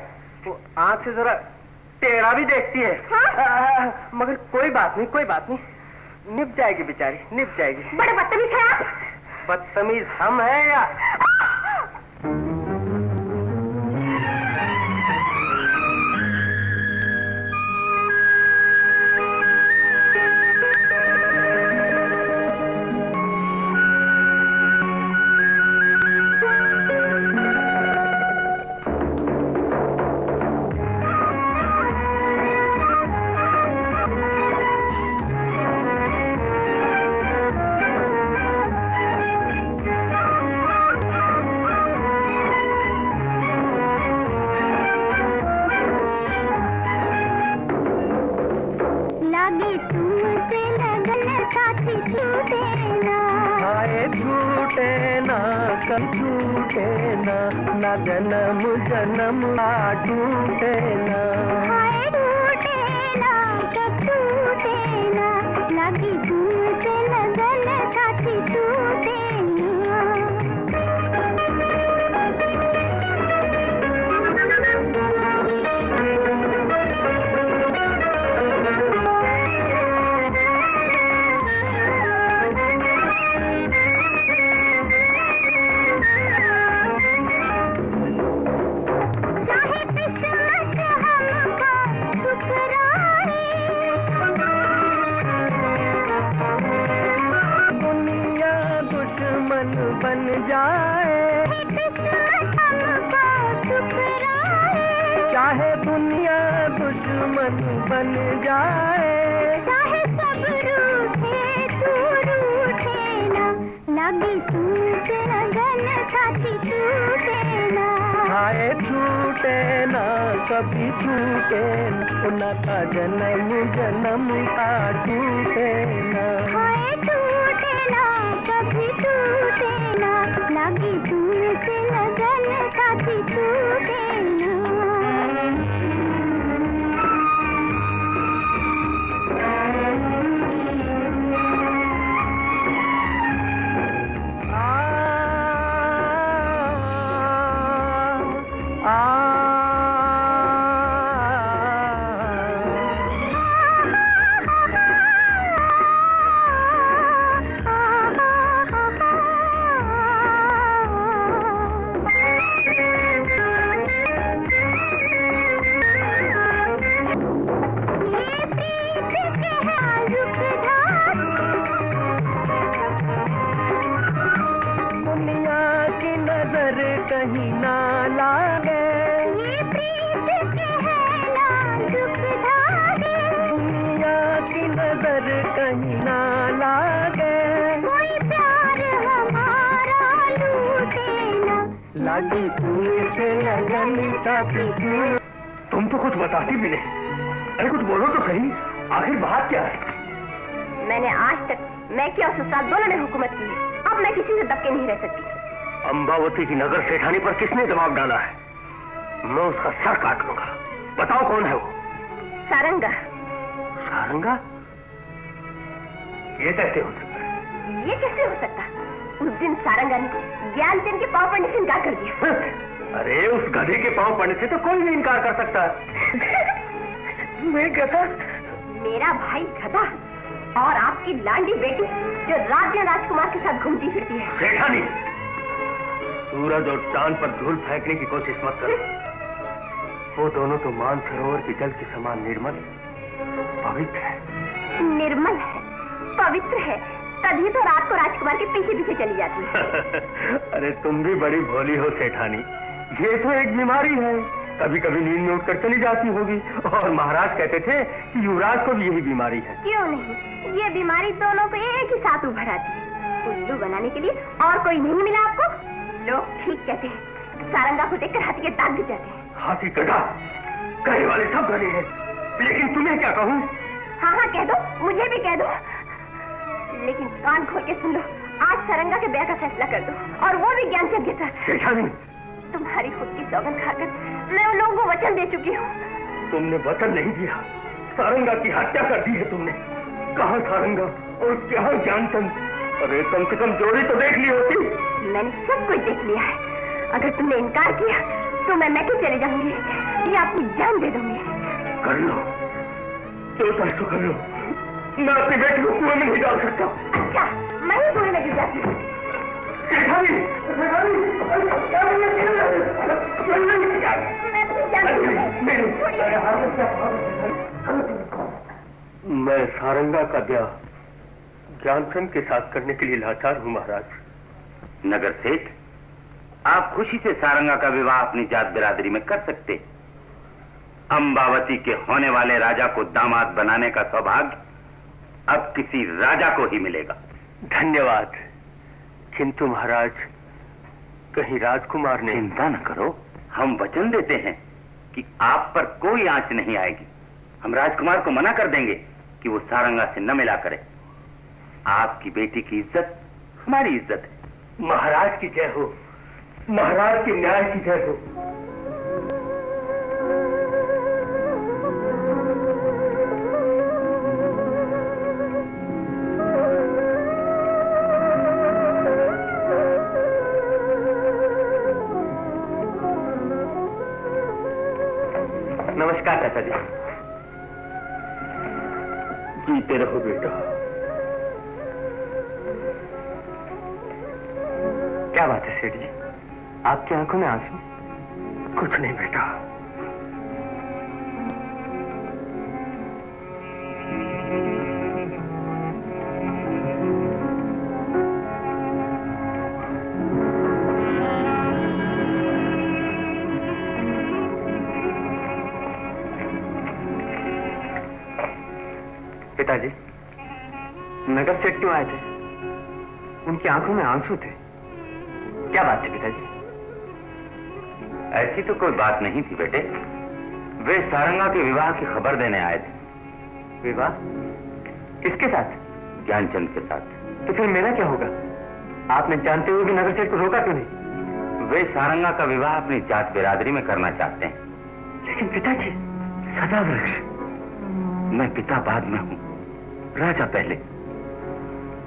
वो आंख से जरा टेढ़ा भी देखती है। हाँ? मगर कोई बात नहीं, कोई बात नहीं, निभ जाएगी बेचारी, निभ जाएगी। बड़े बदतमीज हैं आप। बदतमीज हम हैं या? ना जन्म जन्म टूटे ना, टूटे ना, कब टूटे ना, लगी दूर से लगन साथी टूटे बन जाए, चाहे दुनिया दुश्मन बन जाए, चाहे सब रूठे तू रूठे ना, लगी तुमसे लगन साथी टूटे ना, हाय छूटे ना कभी छूटे ना, का जन्म जन्म का टूटे ना, हाय टूटे ना कभी टूटे ना, लगी तुमसे लगन साथी टूटे ना। कहीं ना लागे, ये प्रीत के है नाजुक धागे, दुनिया की नजर कहीं ना लागे, कोई प्यार हमारा लूटे ना, लगी तुमसे लगन साथी। तुम तो कुछ बताती भी नहीं। अरे कुछ बोलो तो सही, आखिर बात क्या है? मैंने आज तक मैं क्या ससुराल दोनों में हुकूमत की है, अब मैं किसी से दबके नहीं रह सकती। अंबावती की नगर सेठानी पर किसने दबाव डाला है? मैं उसका सर काट लूंगा। बताओ कौन है वो? सारंगा। सारंगा? ये कैसे हो सकता है? ये कैसे हो सकता? उस दिन सारंगा ने ज्ञानचंद के पांव पड़ने से इनकार कर दिया। अरे उस गधे के पांव पड़ने से तो कोई नहीं इनकार कर सकता। मैं गधा? मेरा भाई गधा और आपकी लांडी बेटी जो रात दिन राजकुमार के साथ घूमती फिरती है। सेठानी, सूरज और चांद पर धूल फेंकने की कोशिश मत करो। वो दोनों तो मानसरोवर के जल के समान निर्मल पवित्र है। निर्मल है, पवित्र है, तभी तो रात को राजकुमार के पीछे पीछे चली जाती है। अरे तुम भी बड़ी भोली हो सेठानी। ये तो एक बीमारी है, कभी कभी नींद में उठकर चली जाती होगी। और महाराज कहते थे कि युवराज को भी यही बीमारी है। क्यों नहीं, ये बीमारी दोनों को एक ही साथ उभर आती है। उल्लू बनाने के लिए और कोई नहीं मिला आपको? लोग ठीक कहते हैं, सारंगा को देखकर हाथी के दांत गिर जाते हैं। हाथी गधा, कहने वाले सब गधे हैं, लेकिन तुम्हें क्या कहूँ? हाँ हाँ कह दो, मुझे भी कह दो, लेकिन कान खोल के सुन लो। आज सारंगा के ब्याह का फैसला कर दो, और वो भी ज्ञानचंद के साथ। सेठानी, तुम्हारी खुद की सौगंध खाकर मैं उन लोगों को वचन दे चुकी हूँ। तुमने वचन नहीं दिया, सारंगा की हत्या कर दी है तुमने। कहाँ सारंगा और कहाँ ज्ञानचंद? अरे कम से कम जोड़ी तो देख ली होती। मैंने सब कुछ देख लिया है। अगर तुमने इनकार किया तो मैं मैके चले जाऊंगी या अपनी जान दे दूंगी। कर लो, जो चाहे सो कर लो। मैं अपनी बेटी को कुएं में नहीं डाल सकता। अच्छा, मैं ही कुएं में गिर जाती हूँ। मैं सारंगा का ब्याह ज्ञानचंद के साथ करने के लिए लाचार हूँ महाराज। नगर सेठ, आप खुशी से सारंगा का विवाह अपनी जात बिरादरी में कर सकते। अंबावती के होने वाले राजा को दामाद बनाने का सौभाग्य अब किसी राजा को ही मिलेगा। धन्यवाद। किंतु महाराज, कहीं राजकुमार ने... चिंता न करो, हम वचन देते हैं कि आप पर कोई आंच नहीं आएगी। हम राजकुमार को मना कर देंगे कि वो सारंगा से न मिला करे। आपकी बेटी की इज्जत हमारी इज्जत है। महाराज की जय हो, महाराज के न्याय की जय हो। नमस्कार चाचा जी। जीते रहो बेटा। क्या बात है सेठ जी, आपकी आंखों में आंसू? कुछ नहीं बेटा। पिताजी, नगर सेठ क्यों आए थे? उनकी आंखों में आंसू थे। क्या बात थी पिताजी? ऐसी तो कोई बात नहीं थी बेटे। वे सारंगा के विवाह की खबर देने आए थे। विवाह? किसके साथ? ज्ञानचंद के साथ। तो फिर मेरा क्या होगा? आपने जानते हुए भी नगर सेठ को रोका क्यों नहीं? वे सारंगा का विवाह अपनी जात बिरादरी में करना चाहते हैं। लेकिन पिताजी, सदा वृक्ष। मैं पिता बाद में हूं, राजा पहले।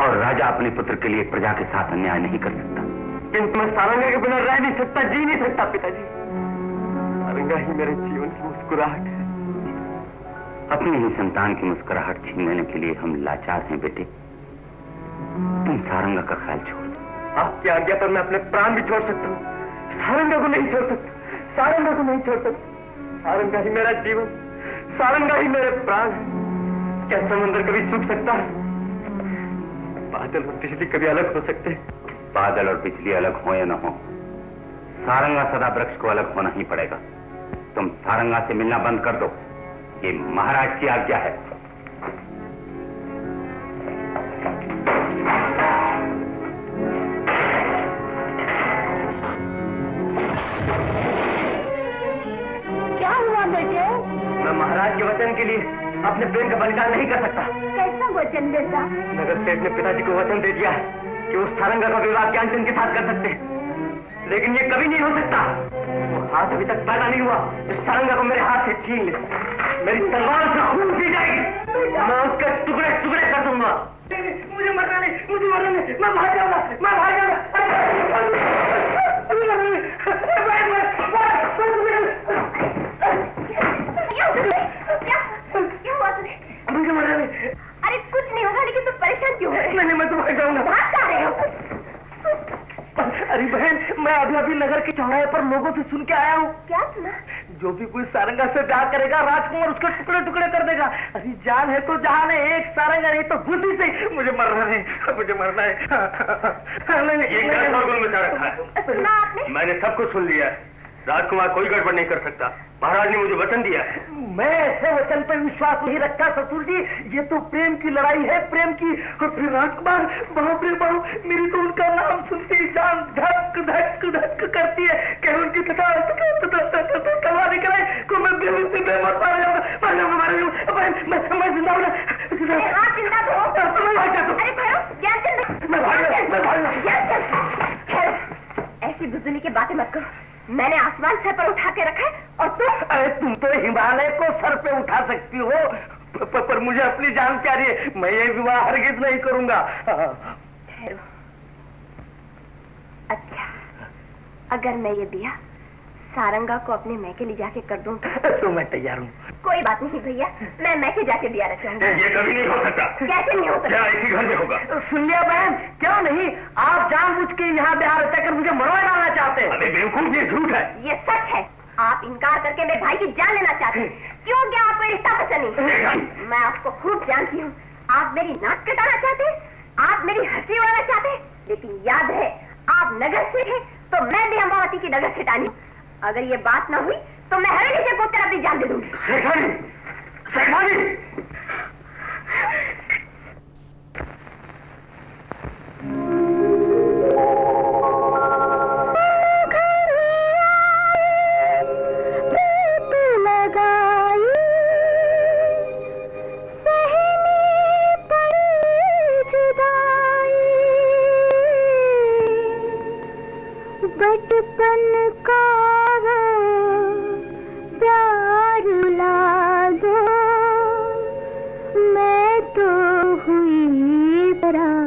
और राजा अपने पुत्र के लिए प्रजा के साथ अन्याय नहीं कर सकता। किंतु मैं सारंगा के बिना रह नहीं सकता, जी नहीं सकता पिताजी। सारंगा ही मेरे जीवन की मुस्कुराहट है। अपनी ही संतान की मुस्कुराहट छीन लेने के लिए हम लाचार हैं बेटे। तुम सारंगा का ख्याल छोड़ दो। आपकी आज्ञा पर मैं अपने प्राण भी छोड़ सकता हूँ, सारंगा को नहीं छोड़ सकता। सारंगा को नहीं छोड़ सकता। सारंगा ही मेरा जीवन, सारंगा ही मेरे प्राण है। क्या समुद्र कभी सूख सकता है? बादल और बिजली कभी अलग हो सकते हैं? बादल और बिजली अलग हो या न हो, सारंगा सदा वृक्ष को अलग होना ही पड़ेगा। तुम सारंगा से मिलना बंद कर दो, ये महाराज की आज्ञा है। क्या हुआ बेटे? मैं महाराज के वचन के लिए अपने प्रेम का बलिदान नहीं कर सकता। कैसा वचन बेटा? नगर सेठ ने पिताजी को वचन दे दिया है कि वो सारंगा का विवाह ज्ञानचंद के साथ कर सकते हैं, लेकिन ये कभी नहीं हो सकता। वो हाथ अभी तक पैदा नहीं हुआ जो सारंगा को मेरे हाथ से छीन ले। मेरी तलवार से खून पी जाएगी, मैं उसके टुकड़े टुकड़े कर दूंगा। मुझे मरना नहीं, मुझे मरना नहीं, मैं भाग जाऊंगा, मैं भाग जाऊंगा। क्या हुआ तुम्हें? मुझे मरना नहीं। अरे कुछ नहीं होगा, लेकिन तुम परेशान क्यों हो रहे हो? नहीं, मैं तो भाग जाऊंगा। भाग जा रहे हो? अरे बहन, मैं अभी नगर के चौराहे पर लोगों से सुन के आया हूँ। क्या सुना? जो भी कोई सारंगा से ब्याह करेगा, राजकुमार उसके टुकड़े टुकड़े कर देगा। अरे जान है तो जहान है, एक सारंगा नहीं तो घुसी से। मुझे मरना नहीं, मुझे मरना है। ये क्या शोरगुल मचा रखा है? सुना आपने? मैंने सब कुछ सुन लिया। राजकुमार कोई गड़बड़ नहीं कर सकता। महाराज ने मुझे वचन दिया है। मैं ऐसे वचन पर विश्वास नहीं रखता ससुर जी। ये तो प्रेम की लड़ाई है, प्रेम की। और फिर राजकुमार, बाप रे बाप, मेरी तो उनका नाम सुनते ही जान धक धक धक करती है। कह उनकी तलवार निकले को मैं बेमौत मार जाऊंगा। मैं जिंदा हूं। हाँ, जिंदा तो हो। अरे ठहरो, ज्ञानचंद, ऐसी बुजदिली की बातें मत करो। मैंने आसमान सर पर उठा के रखा है और तुम? अरे तुम तो हिमालय को सर पे उठा सकती हो, पर मुझे अपनी जान प्यारी है। मैं ये विवाह हरगिज नहीं करूंगा। ठहरो। अच्छा, अगर मैं ये बिया सारंगा को अपने मैके ले जाके कर दूं तो मैं तैयार हूँ। कोई बात नहीं भैया, मैं मैके जाके बिया रचाऊंगी। ये कभी नहीं हो सकता। कैसे नहीं हो सकता? क्या इसी घर में होगा? सुन लिया बहन, क्यों नहीं? आप जानबूझ के यहाँ ब्याह रचा कर मुझे मरवा डालना चाहते हैं। अबे बेवकूफ, ये झूठ है। ये सच है। आप इनकार करके मेरे भाई की जान लेना चाहते हैं। क्यों? क्या आपको रिश्ता पसंद नहीं? मैं आपको खूब जानती हूँ। आप मेरी नाक कटाना चाहते हैं, आप मेरी हंसी उड़ाना चाहते हैं, लेकिन याद है आप नगर से थे तो मैं भी अम्बावती की नगर से टानी। अगर ये बात ना हुई तो मैं हवेली से कूदकर अपनी जान दे दूंगी। शेखानी, शेखानी! बचपन का प्यार ला दो, मैं तो हुई पराई।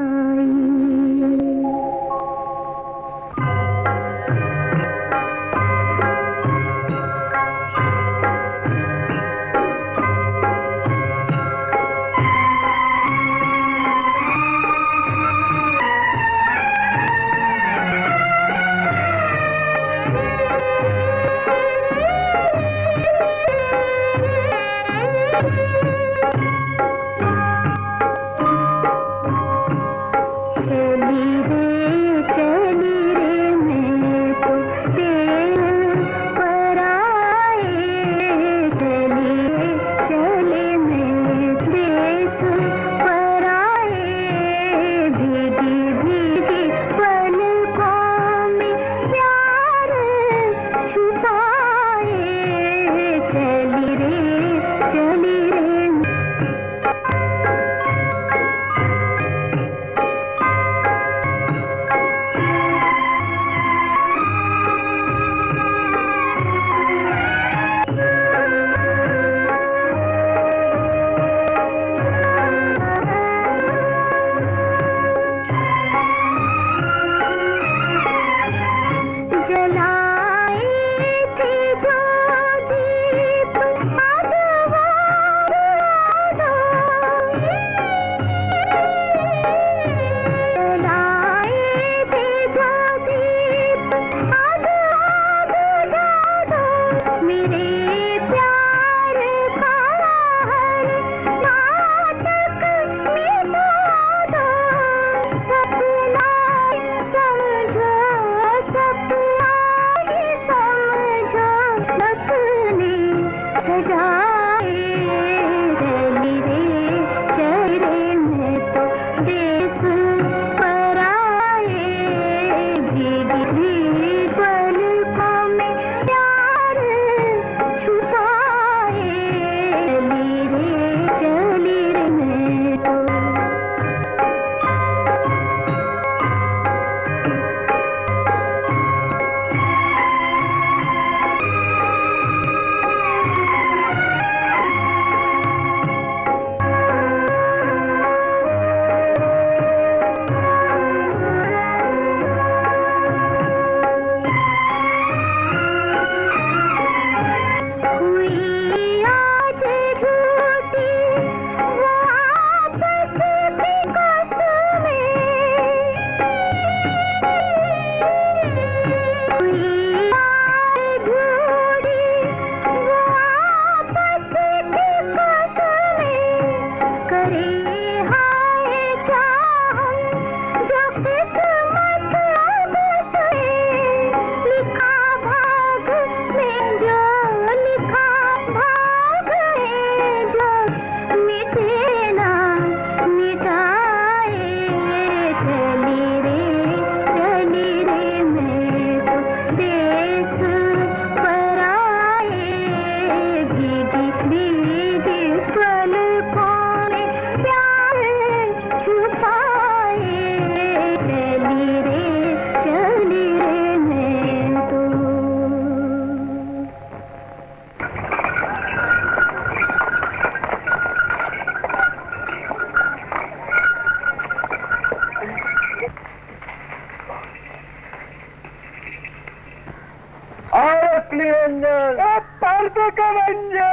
का भंजा,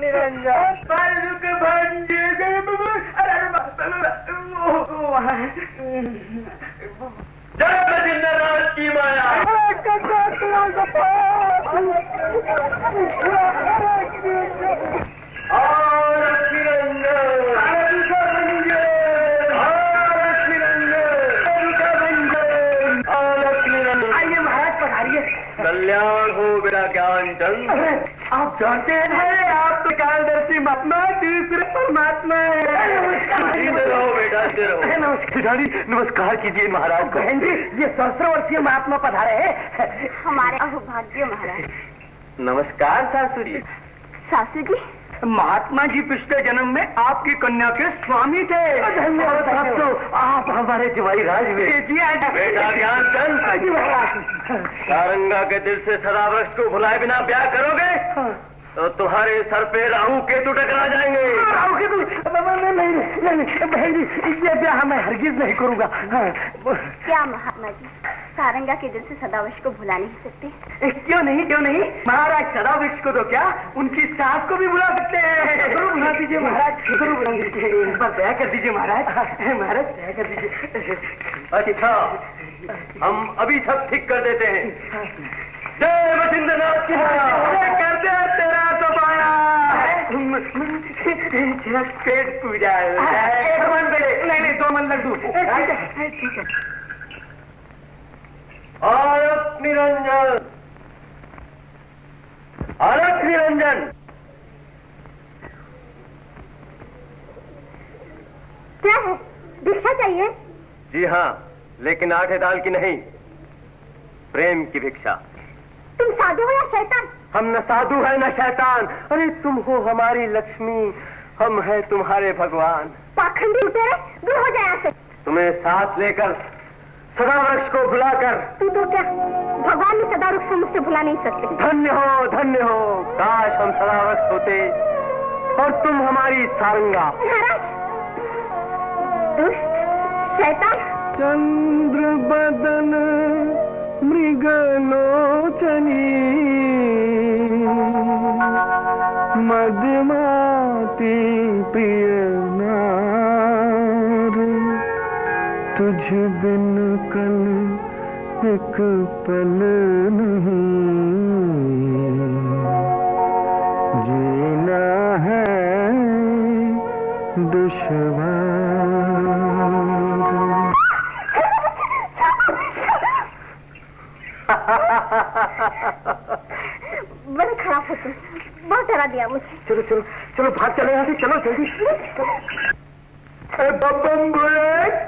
निरंजन बालू के भंजे। जय मजिंद्रनाथ की माया। आइए महाराज पधारिए। कल्याण हो मेरा ज्ञानचंद। आप जानते हैं आप तो कालदर्शी महात्मा तीसरे परमात्मा है। इधर रहो बेटा, इधर रहो। नमस्कार, नमस्कार कीजिए महाराज को। बहन जी, ये सहस्र वर्षीय महात्मा पधारे हैं। हमारे अहोभाग्य महाराज। नमस्कार सासू जी। सासू जी, महात्मा जी पिछले जन्म में आपकी कन्या के स्वामी थे। धन्यवाद। अब तो आप हमारे जवाई राज में। बेटा ज्ञानचंद, सारंगा के दिल से सदा वृक्ष को भुलाए बिना ब्याह करोगे तो तुम्हारे सर पे राहु केतु टकरा जाएंगे। राहु केतु? नहीं बहन जी, ये ब्याह मैं हरगिज नहीं करूंगा। क्या महात्मा जी सारंगा के दिल से सदावश को भुला नहीं सकते? क्यों नहीं, क्यों नहीं। महाराज सदावश को तो क्या, उनकी सास को भी बुला सकते हैं। जरूर बुला दीजिए महाराज, जरूर बुला दीजिए। एक बार दया कर दीजिए महाराज। महाराज दया कर दीजिए। अच्छा, हम अभी सब ठीक कर देते हैं। जय मचिंद्रनाथ की कर दे तेरा तो पाया। तेरा पेट पूजा। एक मन बेटे, नहीं 2 मन लड्डू। ठीक है। आरक निरंजन, आरक निरंजन। क्या है, भिक्षा चाहिए? जी हाँ, लेकिन आटे दाल की नहीं, प्रेम की भिक्षा। तुम साधु हो या शैतान? हम न साधु है न शैतान। अरे तुम हो हमारी लक्ष्मी, हम हैं तुम्हारे भगवान। पाखंडी उतेरे, दूर हो जाए यहाँ से। तुम्हें साथ लेकर सदा वृक्ष को भुलाकर। तू तो क्या, भगवान ने सदा वृक्ष को मुझसे भुला नहीं सकते। धन्य हो, धन्य हो। काश हम सदा वृक्ष होते और तुम हमारी सारंगा। महाराज, दुष्ट शैतान। चंद्र बदन मृगलोचनी मदमाती प्रिय नार, तुझ बिन कल एक पल नहीं जीना है दुश्वार। बड़े खराब हो तुम, बहुत डरा दिया मुझे। चलो चलो चलो, भाग चले यहाँ से, चलो जल्दी। बम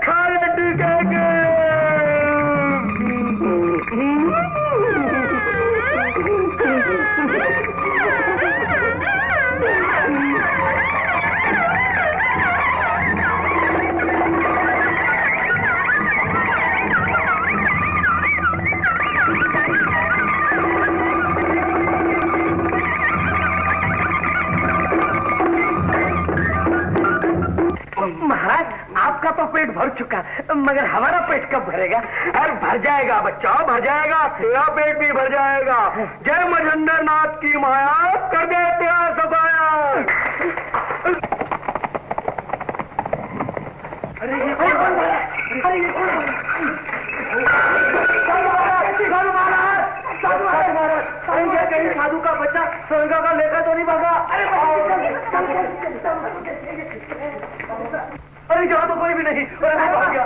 खा लटकेंगे। महाराज, आपका तो पेट भर चुका, मगर हमारा पेट कब भरेगा? अरे भर जाएगा बच्चा, भर जाएगा। तेरा पेट भी भर जाएगा। जय मजिंद्रनाथ की माया, कर दे तेरा सफाया। अरे ये कौन महाराज? अरे ये कौन महाराज? कहीं साधु का बच्चा सोनगा का लेकर तो नहीं भागा? अरे जहाँ तो कोई भी नहीं। अरे मैं भाग गया।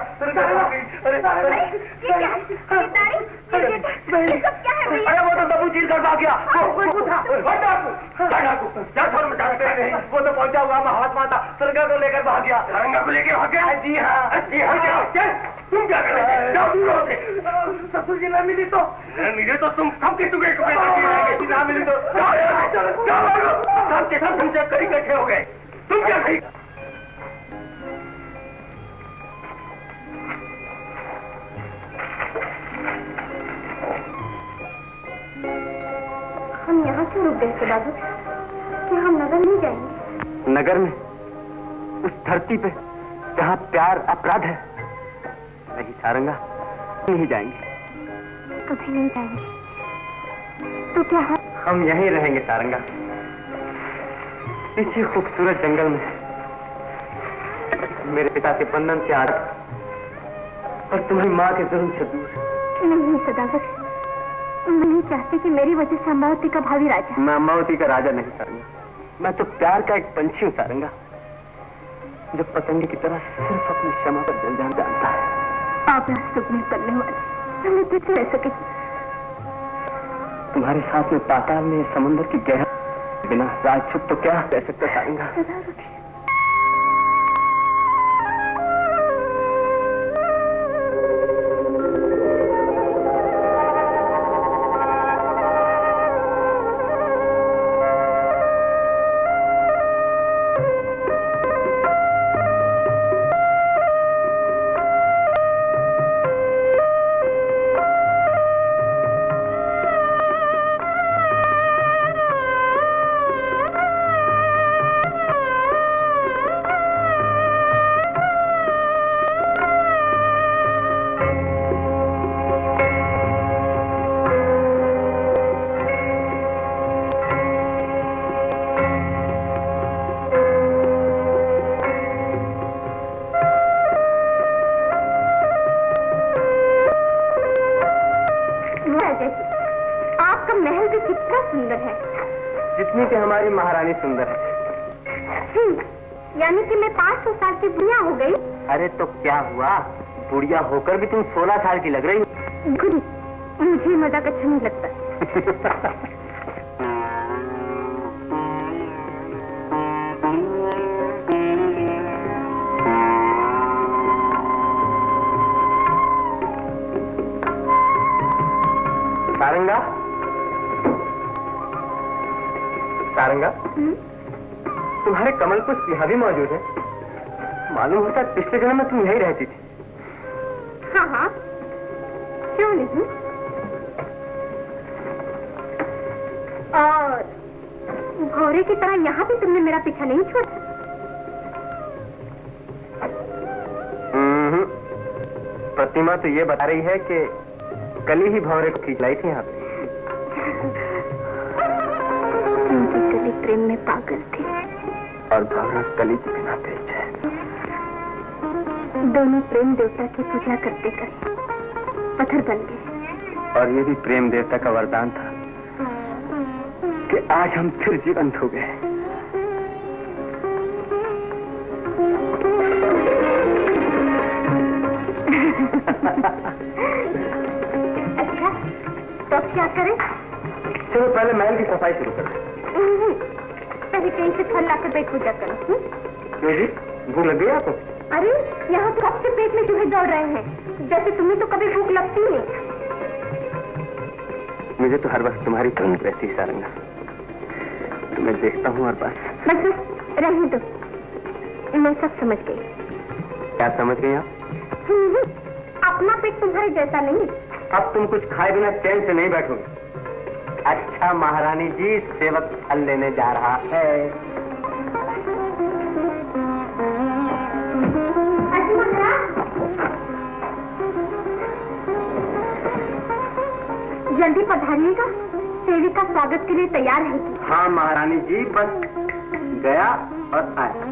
अरे वो तो दबू चीर कर भाग गया। वो तो पहुंचा हुआ महात्मा था, सरंगा को लेकर भाग गया। सरंगा को लेकर भाग गया? जी हाँ, जी हाँ। चल, तुम क्या कर रहे हो? जाओ दूर से। ससुर जी न मिली तो तुम सबके टुकड़े टुकड़े करके ना मिली तो सबके सब तुम चक्कर इकट्ठे हो गए। तुम क्या कही? हम यहाँ क्यों रुक गए बाबू? क्या हम नगर नहीं जाएंगे? नगर में, उस धरती पे जहाँ प्यार अपराध है, वही सारंगा नहीं जाएंगे। कभी नहीं जाएंगे। तो क्या है? हम यहीं रहेंगे सारंगा, इसी खूबसूरत जंगल में, मेरे पिता के बंधन से आजाद और तुम्हारी माँ के जुल्म से दूर। नहीं सदाबख्श, मैं नहीं चाहती कि मेरी वजह से अम्बावती का भावी राजा। मैं अम्बावती का राजा नहीं सारंगा, मैं तो प्यार का एक पंछी हूँ सारंगा, जो पतंगे की तरह सिर्फ अपनी क्षमा पर जल जान जानता है। आप यहाँ सुख में पलने वाले, हमें कैसे रह सके? तुम्हारे साथ में पाताल में समुद्र की गहराई बिना राज सुख तो क्या कह सकते सारंगा। सदाबख्श, जितनी कि हमारी महारानी सुंदर है। यानी कि मैं 500 साल की बुढ़िया हो गई? अरे तो क्या हुआ, बुढ़िया होकर भी तुम 16 साल की लग रही हो। गुरु, मुझे मजाक अच्छा नहीं लगता। सारंगा, सारंगा, तुम्हारे कमल पुष्प यहाँ भी मौजूद है। मालूम होता है पिछले जन्म में तुम यहीं रहती थी। हाँ हाँ, क्यों नहीं? और भौरे की तरह यहाँ भी तुमने मेरा पीछा नहीं छोड़ा? प्रतिमा तो ये बता रही है कि कली ही भौरे को खींच लाई थी यहाँ पे। कली प्रेम में पागल थी और भौरा कली के बिना तेज है। दोनों प्रेम देवता की पूजा करते करते पत्थर बन गए। और ये भी प्रेम देवता का वरदान था कि आज हम फिर जीवंत हो गए। अच्छा, तो अब क्या करें? चलो पहले महल की सफाई शुरू करें। पहले कहीं से फल लाकर पेट पूजा करो। क्यों जी, भूख लग गई आपको? अरे यहाँ तो सबसे पेट में चूहे दौड़ रहे हैं, जैसे तुम्हें तो कभी भूख लगती नहीं। मुझे तो हर वक्त तुम्हारी धुंध रहती है सारंगा, तुम्हें देखता हूँ और बस रहने दो, मैं सब समझ गई। क्या समझ गई आप? अपना पेट तुम्हारे जैसा नहीं। अब तुम कुछ खाए बिना चैन से नहीं बैठोगे। अच्छा महारानी जी, सेवक फल लेने जा रहा है। जल्दी पधारिएगा, सेविका स्वागत के लिए तैयार रहेगी। हाँ महारानी जी, बस गया और आया।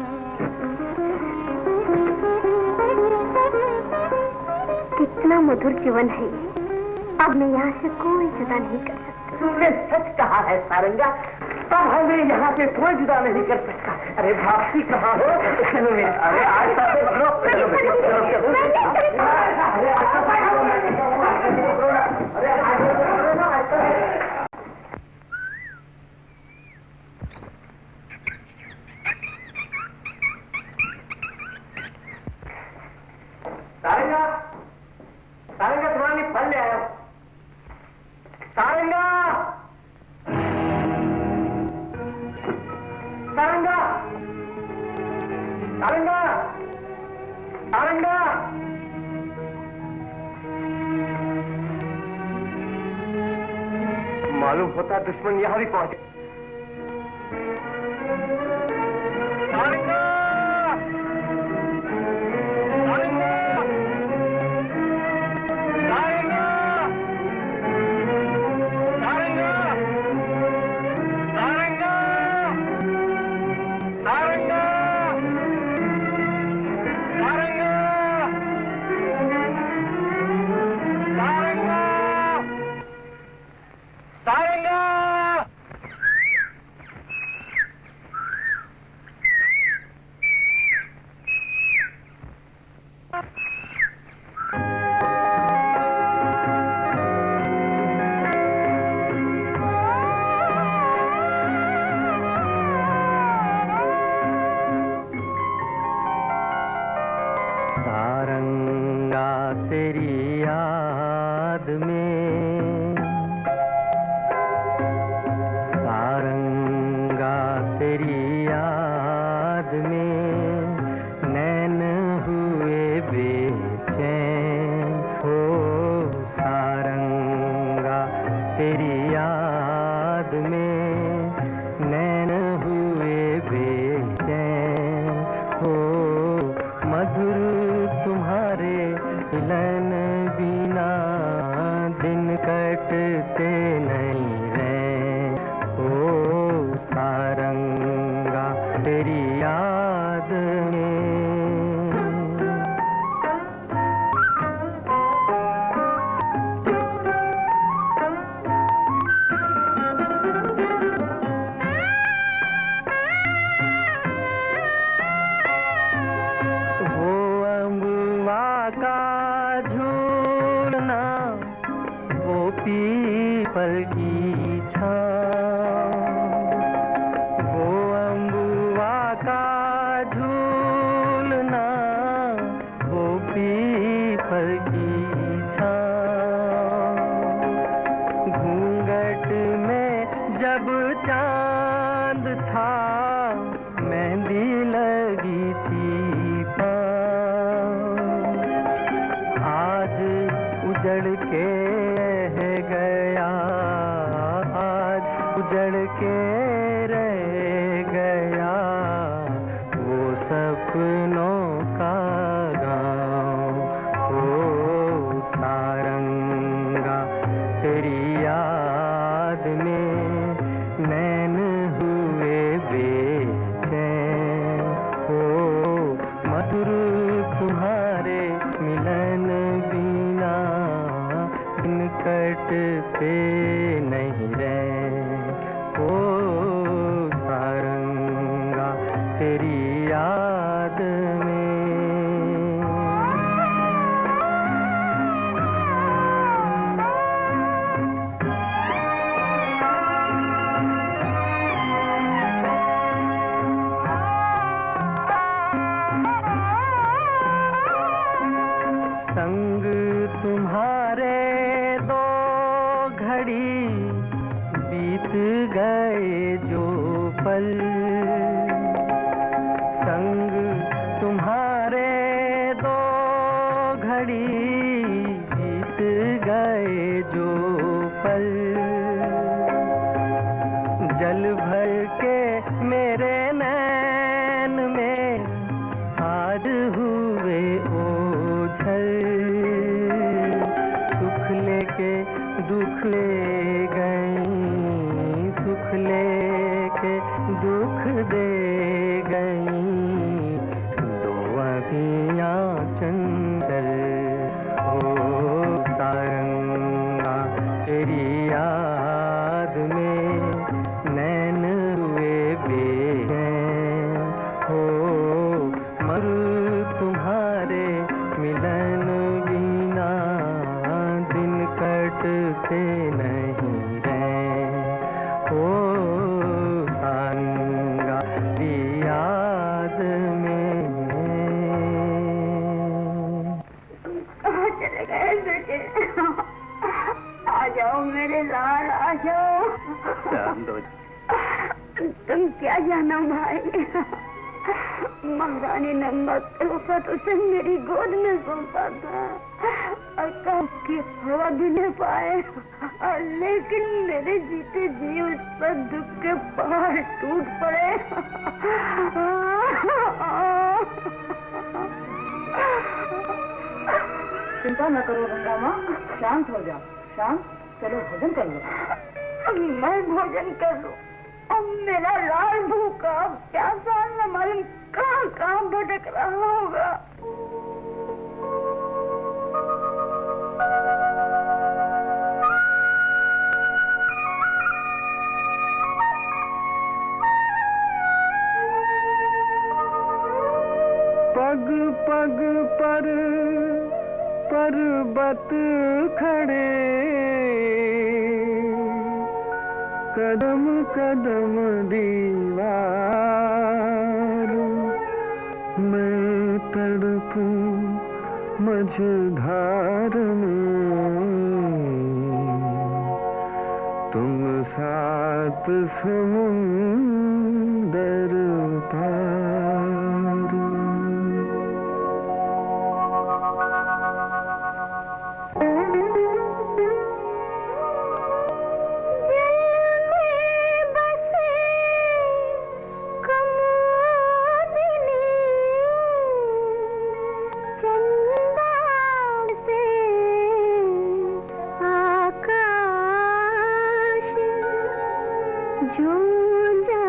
कितना मधुर जीवन है ये, अब मैं यहाँ से कोई जुदा नहीं कर सकती। तुमने सच कहा है सारंगा, अब हमें यहाँ से कोई जुदा नहीं कर सकता। अरे भापसी कहाँ हो? चलो मेरे, अरे आज साथ पकड़ो। सारंगा, सारंगा तुम्हारे लिए फल ले आया। सारंगा, सारंगा, सारंगा, सारंगा। मालूम होता दुश्मन यहाँ भी पहुंचे। सारंगा, सारंगा, सारंगा, सारंगा, तेरी याद में। वो अम्बुआ का झूलना, वो पीपल की छाँव, वो अम्बुआ का झूलना, वो पीपल की छाँव, घूंघट में जब चांद था, मेहंदी लगी थी पाँव, आज उजड़ के रह गया, आज उजड़ के रह गया, वो सपनों का गाँव। ओ सारंगा तेरी याद में नैन हुए बेचैन, हो मधुर तुम्हारे मिलन बिना दिन कटते नहीं रहे। ओ सारंगा तेरी याद में। संग तुम्हारे दो घड़ी बीत गए जो पल, संग तुम्हारे दो घड़ी बीत गए जो पल, जल भर के मेरे नैन में आज हुए ओझल, सुख लेके दुख ले गई, सुख लेके दुख दे गई, दो अखियाँ चंचल। ओ सारंगा तेरी याद में नैन हुए बेचैन, हो मरू तुम्हारे मिलन बिना दिन कटते नहीं रहे। ओ सारंगा तेरी याद में। कहाँ चले गए बेटे? आ जाओ मेरे लाल, आ जाओ। चांदो, तुम क्या जानो भाई, महारानी ने मकतूफा उसे मेरी गोद में सौंपा था और उसकी हवा भी नहीं पाए, और लेकिन मेरे जीते जी उस पर दुख के पहाड़ टूट पड़े। चिंता न करो गंगा माँ, शांत हो जाओ, शांत। चलो भोजन कर लो। मैं भोजन कर लूं, अब मेरा लाल भूखा प्यासा न मालूम कहाँ कहाँ भटक रहा होगा। पग पग पर पर्वत खड़े, कदम कदम दीवार, मैं तड़पूं मझधार में, तुम सात समुंदर पार। जो जा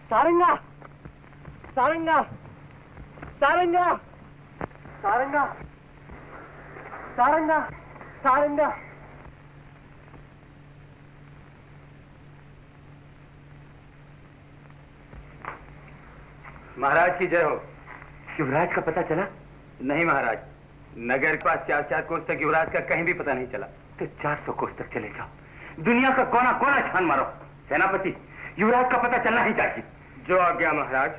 सारंगा, सारंगा, सारंगा, सारंगा, सारंगा, सारंगा। महाराज की जय हो। युवराज का पता चला? नहीं महाराज, नगर के पास 4-4 कोस तक युवराज का कहीं भी पता नहीं चला। तो 400 कोस तक चले जाओ, दुनिया का कोना कोना छान मारो। सेनापति, युवराज का पता चलना ही चाहिए। जो आज्ञा महाराज।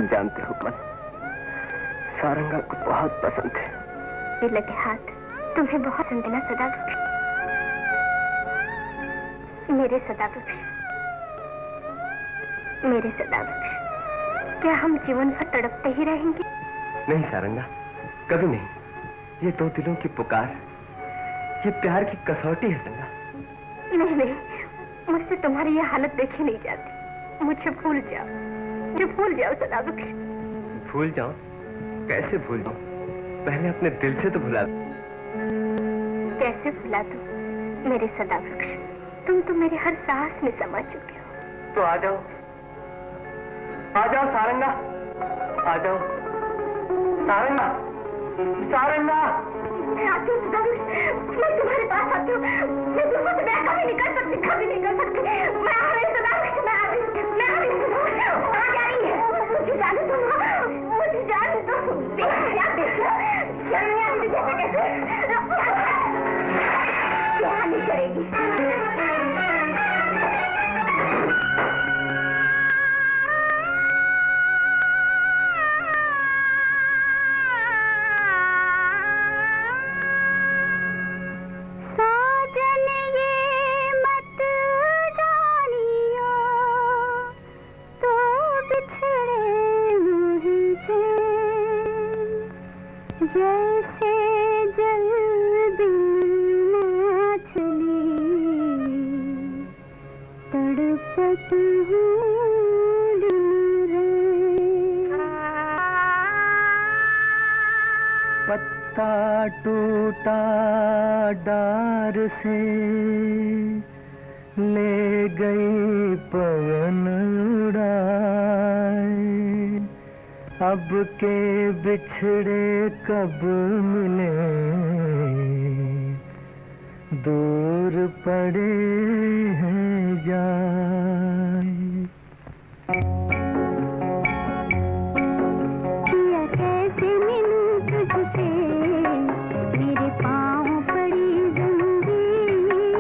जानते हो मन, सारंगा को बहुत पसंद है। ये लगे हाथ तुम्हें बहुत पसंद है ना सदा वृक्ष, मेरे सदा वृक्ष, मेरे सदा वृक्ष। क्या हम जीवन भर तड़पते ही रहेंगे? नहीं सारंगा, कभी नहीं। ये दो दिलों की पुकार, ये प्यार की कसौटी है सारंगा। नहीं नहीं, मुझसे तुम्हारी ये हालत देखी नहीं जाती। मुझे भूल जाओ, मुझे भूल जाओ सदा वृक्ष। भूल जाऊं? कैसे भूल जाऊं? पहले अपने दिल से तो भुला दो। कैसे भुला दूं मेरे सदा वृक्ष? तुम तो मेरे हर सांस में समा चुके हो। तो आ जाओ, आ जाओ सारंगा, आ जाओ सारंगा, सारंगा। मैं आती हूँ सदा वृक्ष, मैं तुम्हारे पास आती हूँ। मैं दूसरों से बैठ कभी नहीं कर सकती, कभी नहीं कर सकती। मैं आ रही सदा वृक्ष, मैं आ रही, मैं आ रही सदा वृक्ष। आ जा रही है, मुझे जाने दो, मुझे जाने दो। क्या देखो, चलने आने जैसे कैसे क्या नहीं करेगी। जैसे जल बिन मछली तड़पत हूँ दिन रात। पत्ता टूटा डार से ले गई पवन उड़ाए, अब के बिछड़े कब मिले दूर पड़े हैं जाए। किया कैसे मिलूं तुझसे, मेरे पाँव पड़ी जंजीर,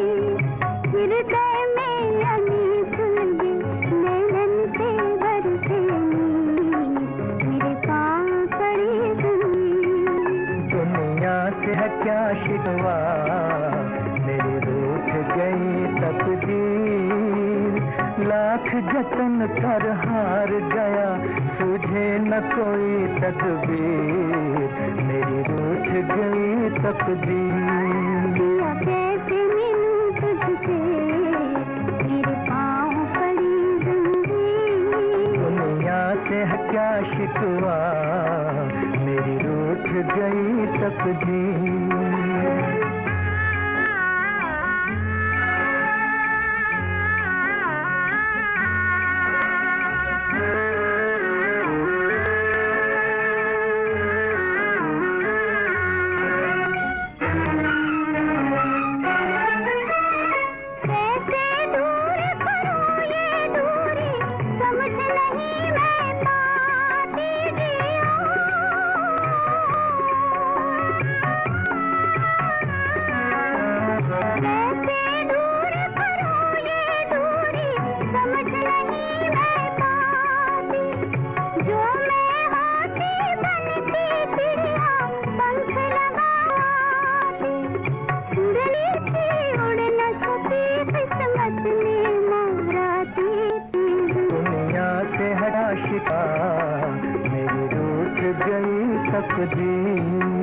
हृदय में अमी सुलगे नैनन से बरसे नीर, मेरे पाँव पड़ी जंजीर। दुनिया से है क्या शिकवा, मेरी रूठ गई तकदीर, लाख जतन कर हार गया, सूझे न कोई तकदीर, मेरी रूठ गई तकदीर। किया कैसे मिलूं तुझसे, मेरे पाँव पड़ी जंजीर। दुनिया से है क्या शिकवा, मेरी रूठ गई तकदीर। तकदीर।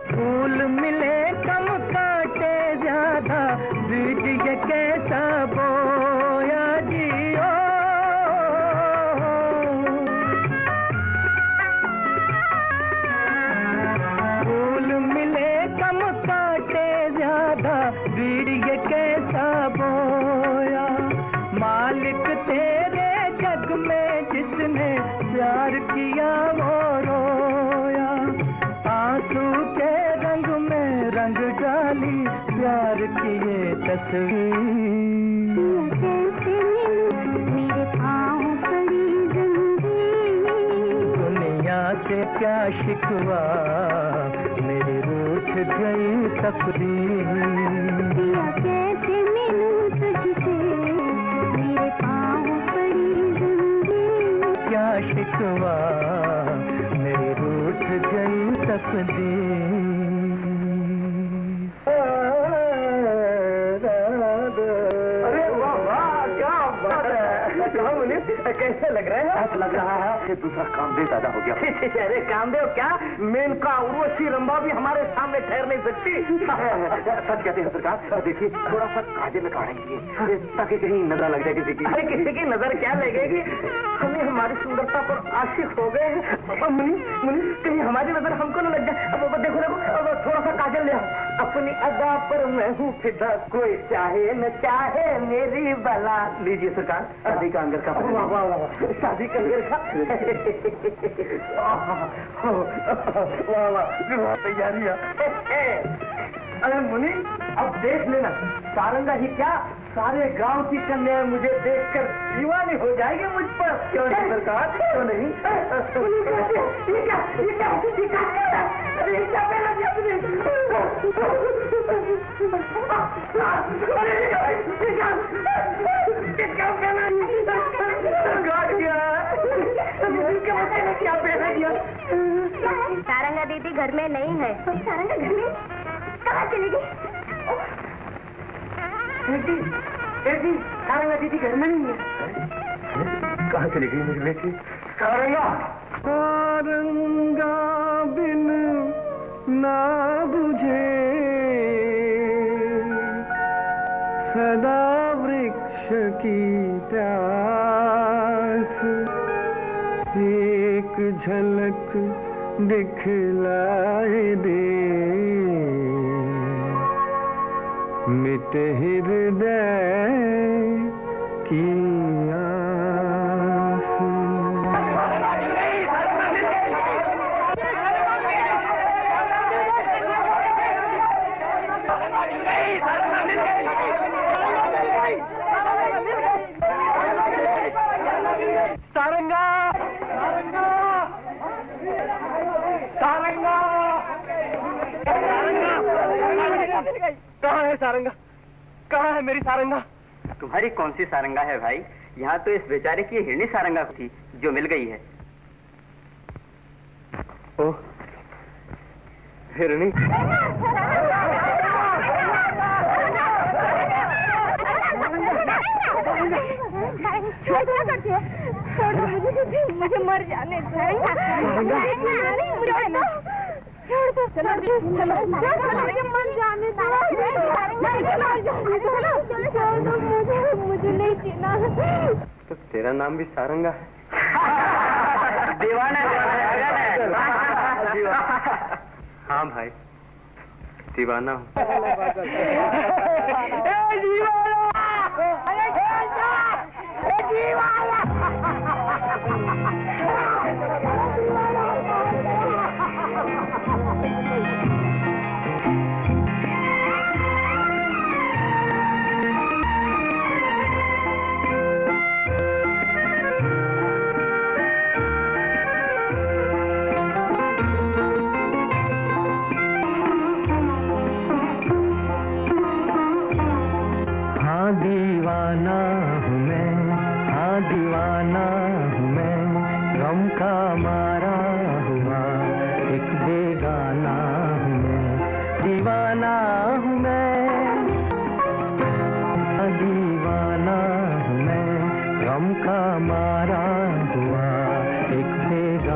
फूल मिले कम काटे ज्यादा, बीज ये कैसा बोया जियो। फूल मिले कम काटे ज्यादा, बीज ये कैसा बोया। मालिक तेरे जग में जिसने प्यार किया वो रोया। आंसू के रंग में रंग डाली प्यार की ये तस्वीर। कैसे मेरे पाँव पड़ी जंजीर। दुनिया से क्या शिकवा, मेरी रूठ गई तकदीर। पिया कैसे मिलूं तुझसे, मेरे पाँव पड़ी जंजीर। क्या शिकवा, मेरी रूठ गई तकदीर। अरे वाह वाह, क्या बात है। कैसे लग रहा है? लग रहा है कि दूसरा कामदेव पैदा हो गया। अरे कामदेव क्या, मेनका उर्वशी रंभा भी हमारे सामने ठहर नहीं सकती। सच कहते हैं सरकार। देखिए थोड़ा सा काजल लगा रही है ताकि कहीं नजर लग जाए किसी की। अरे किसी की नजर क्या लगेगी, हमें हमारी सुंदरता पर आशिक हो गए हैं। मुनि मुनि कहीं हमारी नजर हमको न लग जाए। अब देखो देखो, अब थोड़ा सा काजल ले आओ। अपनी अदा पर मैं हूँ फिदा, कोई चाहे न चाहे मेरी बला। लीजिए सरकार, शादी का अंगर का। वाह वाह वाह, शादी का अंगर का। वाह वाह, तैयारियां। अरे मुनि अब देख लेना, सारंगा ही क्या सारे गांव की कन्याएं मुझे देखकर दीवानी हो जाएगी मुझ पर। क्यों नहीं सरकार, क्यों नहीं? ये क्या अरे ये क्या पहना दिया तुमने? क्या पहना दिया? सारंगा दीदी घर में नहीं है। सारंगा घर में कहाँ चली गई? सारंगा दीदी घर में नहीं है। कहाँ चली गई मेरी बेटी? सारंगा सारंगा बिन ना बुझे सदा वृक्ष की प्यास। एक झलक दिखलाए दे, मिट हृदय की आस। सारंगा सारंगा सारंगा कहाँ है सारंगा? कहाँ है मेरी सारंगा? तुम्हारी कौन सी सारंगा है भाई? यहाँ तो इस बेचारे की हिरनी सारंगा थी जो मिल गई है। ओ हिरनी। छोड़ दो मुझे मर जाने दो। छोड़ दो, चलो चलो मुझे मर जाने दो। मुझे नहीं जीना। तो तेरा नाम भी सारंगा है? दीवाना हाँ भाई, दीवाना हूँ। दीवाना हूँ मैं, हाँ दीवाना हूँ मैं, गम का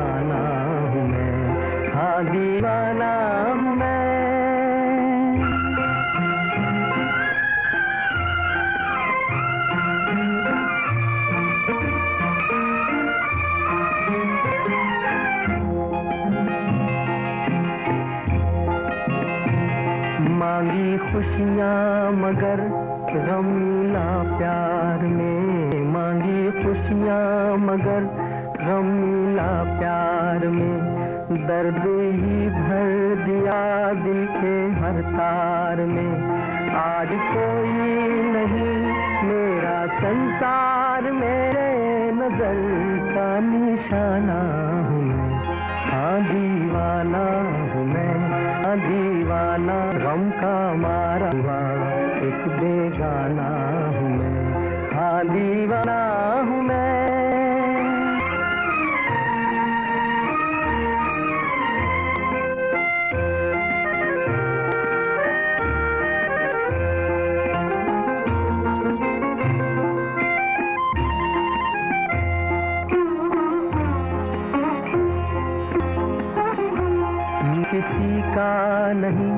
दीवाना हूँ मैं, हाँ दीवाना हूँ मैं। मांगी खुशियाँ मगर गम मिला प्यार में, मांगी खुशियाँ मगर गम मिला प्यार में, दर्द ही भर दिया दिल के हर तार में। आज कोई नहीं मेरा संसार, मेरे नजर का निशाना हूँ मैं, हाँ दीवाना हूँ मैं, हाँ दीवाना। गम का मारा हुआ एक बेगाना हूँ मैं, हाँ दीवाना हूँ मैं। किसी का नहीं,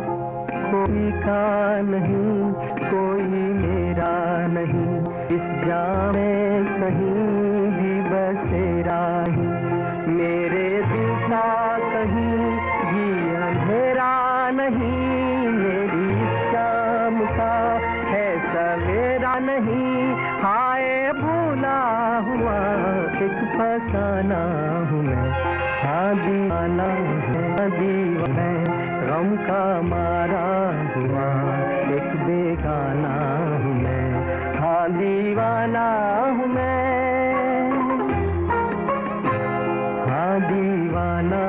कोई का नहीं, कोई मेरा नहीं, इस जाम में कहीं भी बसेरा ही, मेरे दिल सा कहीं भी अंधेरा नहीं, मेरी इस शाम का है सवेरा नहीं। हाय भूला हुआ एक फसाना हूँ मैं, हाँ दीवाना है दीवाना, गम का मारा हुआ एक बेगाना हूँ मैं, हाँ दीवाना हूँ मैं, हाँ दीवाना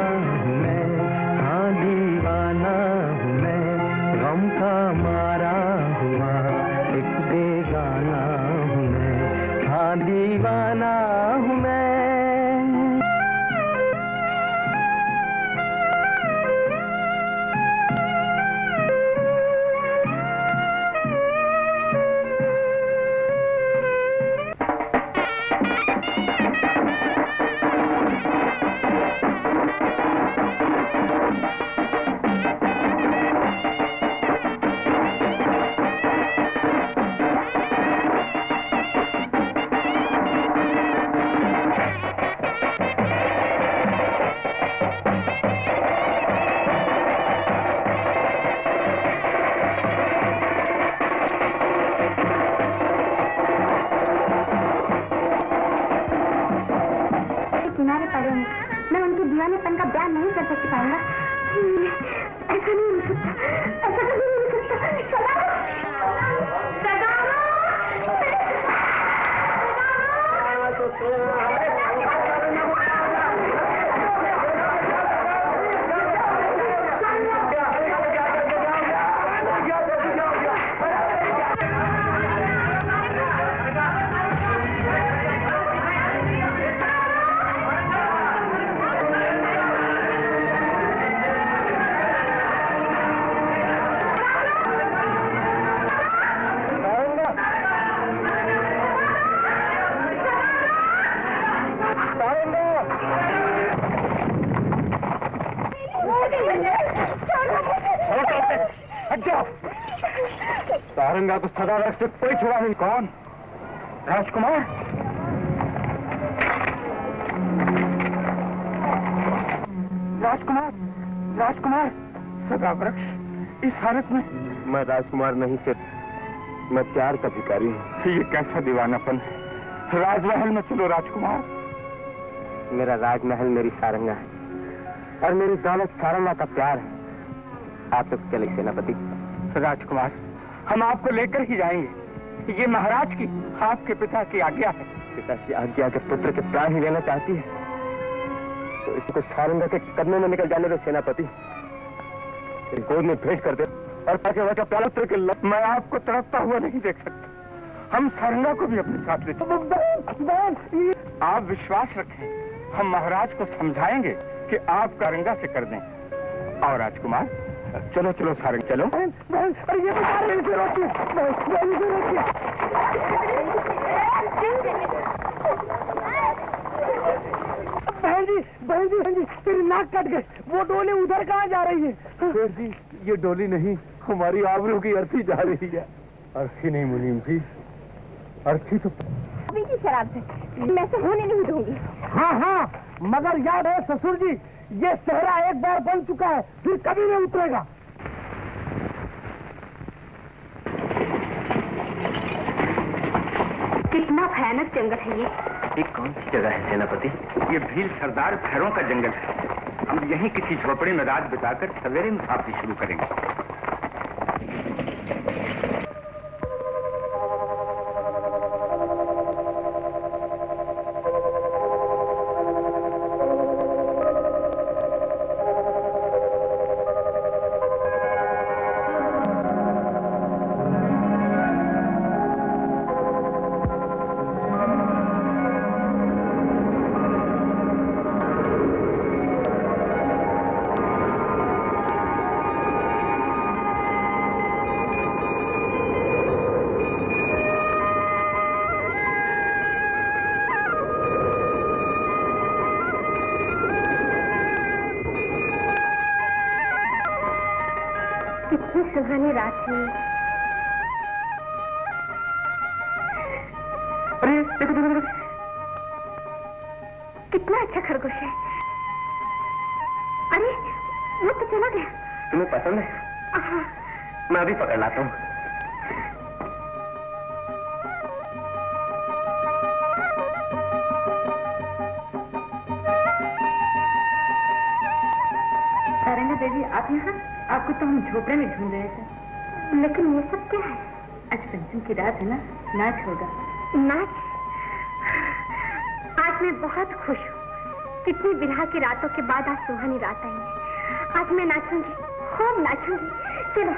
हूँ मैं, हाँ दीवाना हूँ मैं, गम का मारा हुआ एक बेगाना हूँ मैं, हाँ दीवाना हूँ मैं। किनारे पड़े हैं, मैं उनके दीवानेपन का बयान नहीं कर सकती पाऊंगा। ऐसा नहीं हो सकता, ऐसा कभी नहीं हो सकता। सारंगा को सदा रख से कोई छुड़ा नहीं। कौन? राजकुमार? राजकुमार, राजकुमार, सदा वृक्ष इस हालत में? मैं राजकुमार नहीं सिर्फ, मैं प्यार का भिखारी हूँ। ये कैसा दीवानापन है? राजमहल में चलो राजकुमार। मेरा राजमहल मेरी सारंगा है और मेरी दौलत सारंगा का प्यार है। आप लोग चले सेनापति। राजकुमार, हम आपको लेकर ही जाएंगे। ये महाराज की, आपके पिता की आज्ञा है। पिता की आज्ञा अगर पुत्र के प्राण ही लेना चाहती है तो इसको सारंगा के कदमों में निकल जाने दो सेनापति। गोद में भेंट कर दे और ताकि वह प्याला पुत्र के लग। मैं आपको तड़पता हुआ नहीं देख सकता। हम सारंगा को भी अपने साथ ले चलें। आप विश्वास रखें, हम महाराज को समझाएंगे कि आप सारंगा से कर दें। और राजकुमार, चलो चलो सारंग, चलो। अरे ये बहन जी तेरी नाक कट गई। वो डोली उधर कहाँ जा रही है? सेठ जी, ये डोली नहीं, हमारी आबरू की अर्थी जा रही है। अर्थी नहीं मुनीम जी, अर्थी तो अभी की शराब से मैं से होने नहीं दूंगी। हाँ, मगर याद है ससुर जी, ये सहरा एक बार बन चुका है, फिर कभी नहीं उतरेगा। कितना भयानक जंगल है ये कौन सी जगह है सेनापति? ये भील सरदार भैरों का जंगल है। हम यहीं किसी झोपड़ी में रात बिताकर सवेरे मुसाफिरी शुरू करेंगे। सुहानी रात है। अरे देखो, कितना अच्छा खरगोश है। अरे वो तो चला गया। तुम्हें पसंद है? हाँ। मैं अभी पकड़ लाता हूँ। सारंगा देवी, आप यहाँ? आपको तो हम झोपड़े में ढूंढ रहे थे। लेकिन ये सब क्या है? आज पंचम की रात है ना, नाच होगा। नाच? आज मैं बहुत खुश हूँ। कितनी विरह की रातों के बाद आज सुहानी रात आई है। आज मैं नाचूंगी, खूब नाचूंगी। चलो।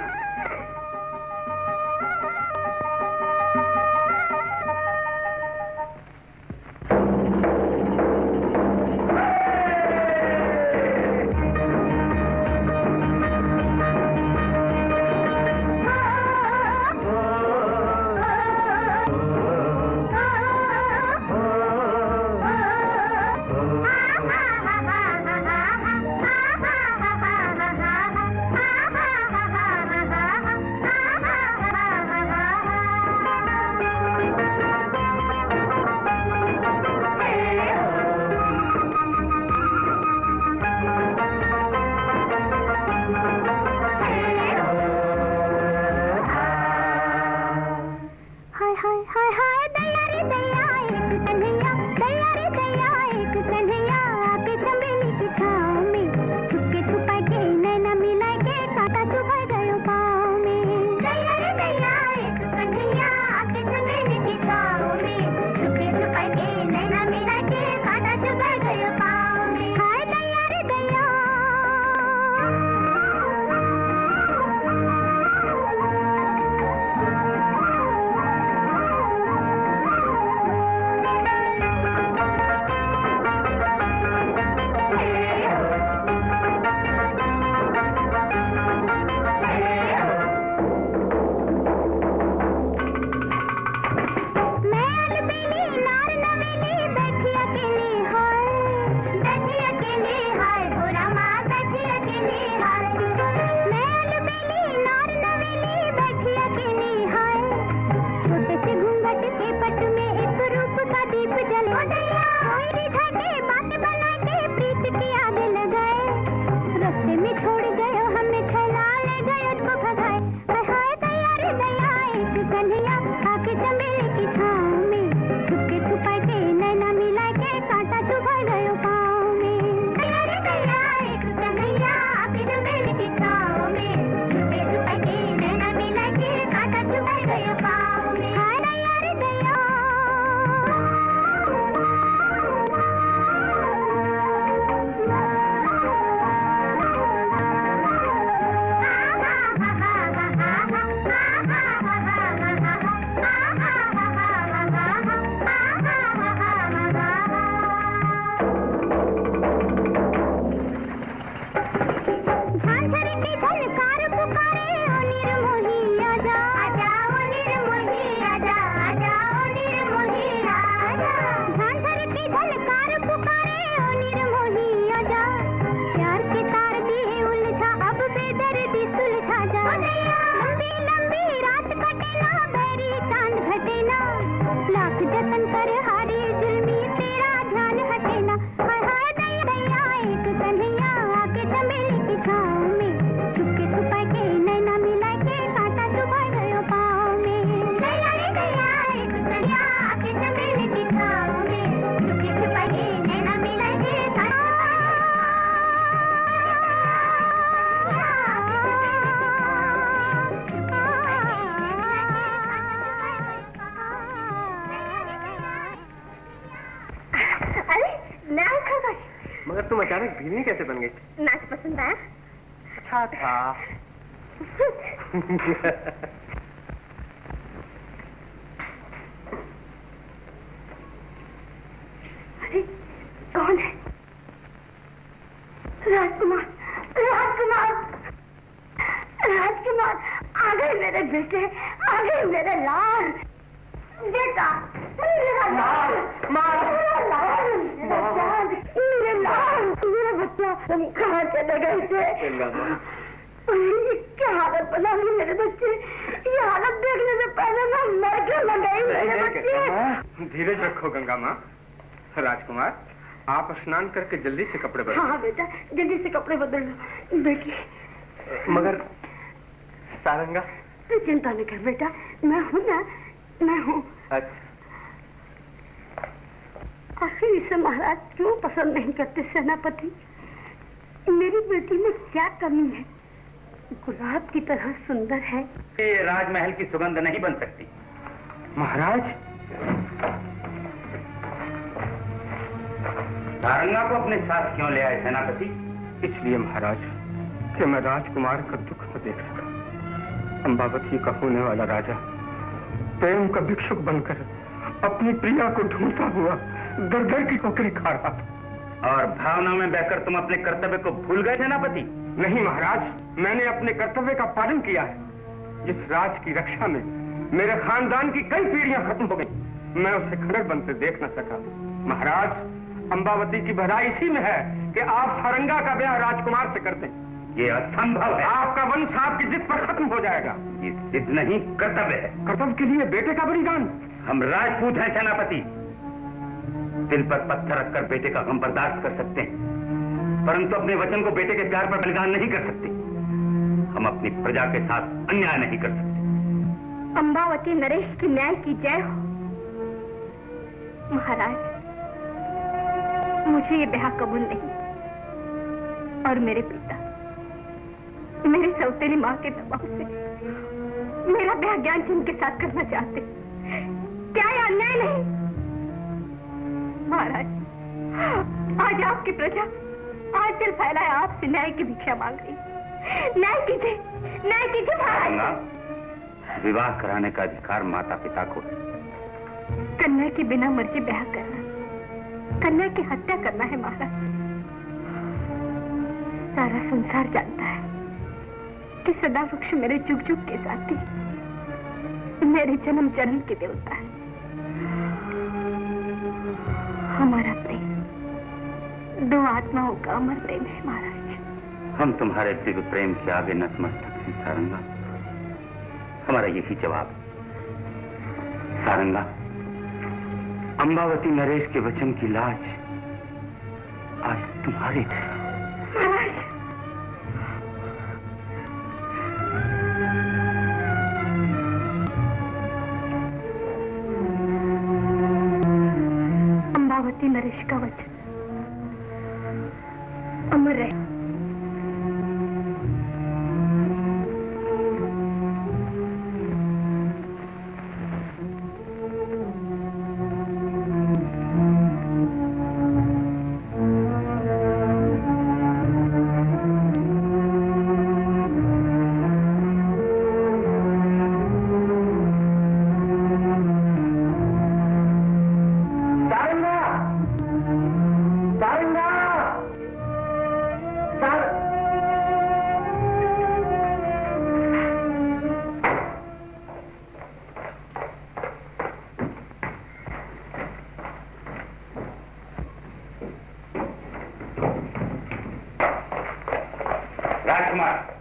अचानक भीलनी कैसे बन गई? नाच पसंद आया? अच्छा था। अरे कौन है? राजकुमार, राजकुमार, राजकुमार, आ गए मेरे बेटे, आ गए मेरे लाल बेटा, मेरा लाल, मेरा लाल, मेरा चांद, मेरे लाल, मेरा बच्चा। तुम कहाँ चले गए थे? क्या हालत बना ली मेरे बच्चे। ये हालत देखने से पहले मैं मर के न गई मेरे बच्चे। धीरज रखो गंगा माँ। राजकुमार, आप स्नान करके जल्दी से कपड़े बदलो। हाँ बेटा, जल्दी से कपड़े बदल लो बेटी। मगर सारंगा? तू चिंता न कर बेटा, मैं हूँ ना, मैं हूँ। अच्छा, आखिर इसे महाराज क्यों पसंद नहीं करते सेनापति? मेरी बेटी में क्या कमी है? गुलाब की तरह सुंदर है। ये राजमहल की सुगंध नहीं बन सकती। महाराज, सारंगा को अपने साथ क्यों ले आए सेनापति? इसलिए महाराज कि मैं राजकुमार का दुख न देख सका। अंबावती का होने वाला राजा प्रेम का भिक्षुक बनकर अपनी प्रिया को ढूंढता हुआ दर दर की ठोकरें खा रहा था। और भावना में बहकर तुम अपने कर्तव्य को भूल गए सेनापति? नहीं महाराज, मैंने अपने कर्तव्य का पालन किया है। जिस राज की रक्षा में मेरे खानदान की कई पीढ़ियां खत्म हो गई, मैं उसे खंडर बनते देख न सका। महाराज, अंबावती की भलाई इसी में है कि आप सारंगा का ब्याह राजकुमार से कर दें। ये असंभव है। आपका वंश आपकी जिद पर खत्म हो जाएगा। ये जिद नहीं, कर्तव्य है। कर्तव्य के लिए बेटे का बलिदान। हम राजपूत हैं सेनापति। दिल पर पत्थर रखकर बेटे का गम बर्दाश्त कर सकते हैं, परंतु अपने वचन को बेटे के प्यार पर बलिदान नहीं कर सकते। हम अपनी प्रजा के साथ अन्याय नहीं कर सकते। अंबावती नरेश की न्याय की जय हो। महाराज, मुझे ये ब्याह कबूल नहीं, और मेरे पिता मेरी सौतेली माँ के दबाव से मेरा ब्याह ज्ञानचंद के साथ करना चाहते। क्या ये अन्याय नहीं? महाराज, आज आपकी प्रजा आंचल फैलाए आपसे न्याय की भिक्षा मांग रही। न्याय कीजिए, न्याय कीजिए महाराज। विवाह कराने का अधिकार माता पिता को है। कन्या के बिना मर्जी ब्याह करना, कन्या की हत्या करना है महाराज। सारा संसार जानता है कि सदा वृक्ष मेरे जुग जुग के साथी, मेरे जन्म जन्म के देवता है। हमारा प्रेम दो आत्माओं का अमर प्रेम है महाराज। हम तुम्हारे दिव्य प्रेम के आगे नतमस्तक हैं सारंगा। हमारा यही जवाब है। सारंगा, अंबावती नरेश के वचन की लाज आज तुम्हारे। महाराज, अंबावती नरेश का वचन अमर रहे।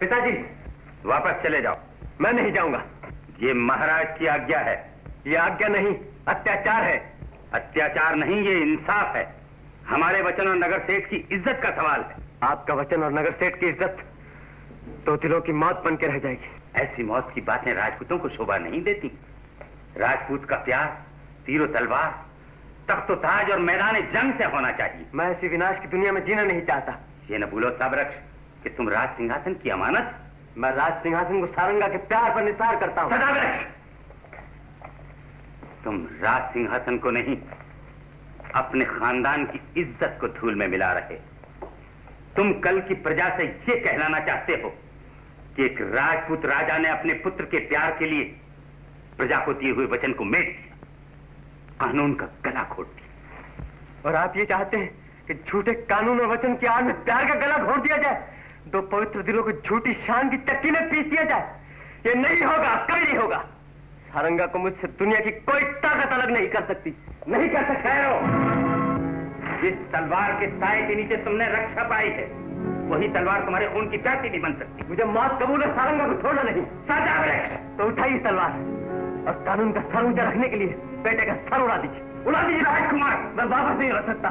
पिताजी, वापस चले जाओ। मैं नहीं जाऊंगा। ये महाराज की आज्ञा है। ये आज्ञा नहीं, अत्याचार है। अत्याचार नहीं, ये इंसाफ है। हमारे वचन और नगर सेठ की इज्जत का सवाल है। आपका वचन और नगर सेठ की इज्जत तो दिलों की मौत बन के रह जाएगी। ऐसी मौत की बातें राजपूतों को शोभा नहीं देती। राजपूत का प्यार तीरों तलवार, तख्तो ताज और मैदान जंग से होना चाहिए। मैं ऐसी विनाश की दुनिया में जीना नहीं चाहता। ये न भूलो साबरक्ष कि तुम राज सिंहासन की अमानत। मैं राज सिंहासन को सारंगा के प्यार पर निसार करता हूँ। सदावृक्ष, तुम राज सिंहासन को नहीं, अपने खानदान की इज्जत को धूल में मिला रहे। तुम कल की प्रजा से ये कहलाना चाहते हो कि एक राजपूत राजा ने अपने पुत्र के प्यार के लिए प्रजा को दिए हुए वचन को मेट दिया, कानून का गला घोट दिया। और आप ये चाहते हैं कि झूठे कानून और वचन की आड़ में प्यार का गला घोट दिया जाए, दो पवित्र दिलों को झूठी शान की चक्की में पीस दिया जाए? ये नहीं होगा, कभी नहीं होगा। सारंगा को मुझसे दुनिया की कोई ताकत अलग नहीं कर सकती, नहीं कर सकता है। जिस तलवार के साए के नीचे तुमने रक्षा पाई है, वही तलवार तुम्हारे खून की प्यासी नहीं बन सकती। मुझे मौत कबूल है, सारंगा को छोड़ना नहीं। सदा वृक्ष तो उठाइए तलवार और कानून का सर ऊंचा रखने के लिए बेटे का सर उड़ा दीजिए, उड़ा दीजिए। राजकुमार, मैं वापस नहीं लड़ सकता।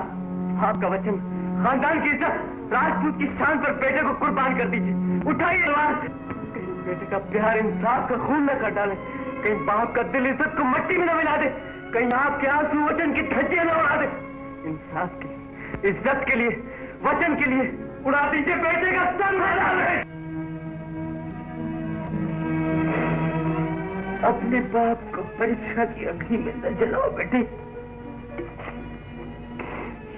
आपका वचन, खानदान की इज्जत, राजपूत की शान पर बेटे को कुर्बान कर दीजिए। उठाइए तलवार। कहीं बेटे का प्यार इंसाफ का खून न कर डाले, कहीं बाप का दिल इज्जत को मिट्टी में न मिला दे, कहीं आपके आंसू वचन की धज्जियां न उड़ा दे। इंसाफ की, इज्जत के लिए, वचन के लिए उड़ा दीजिए बेटे का सर मैदान में। अपने बाप को परीक्षा की अग्नि में न जलाओ बेटे।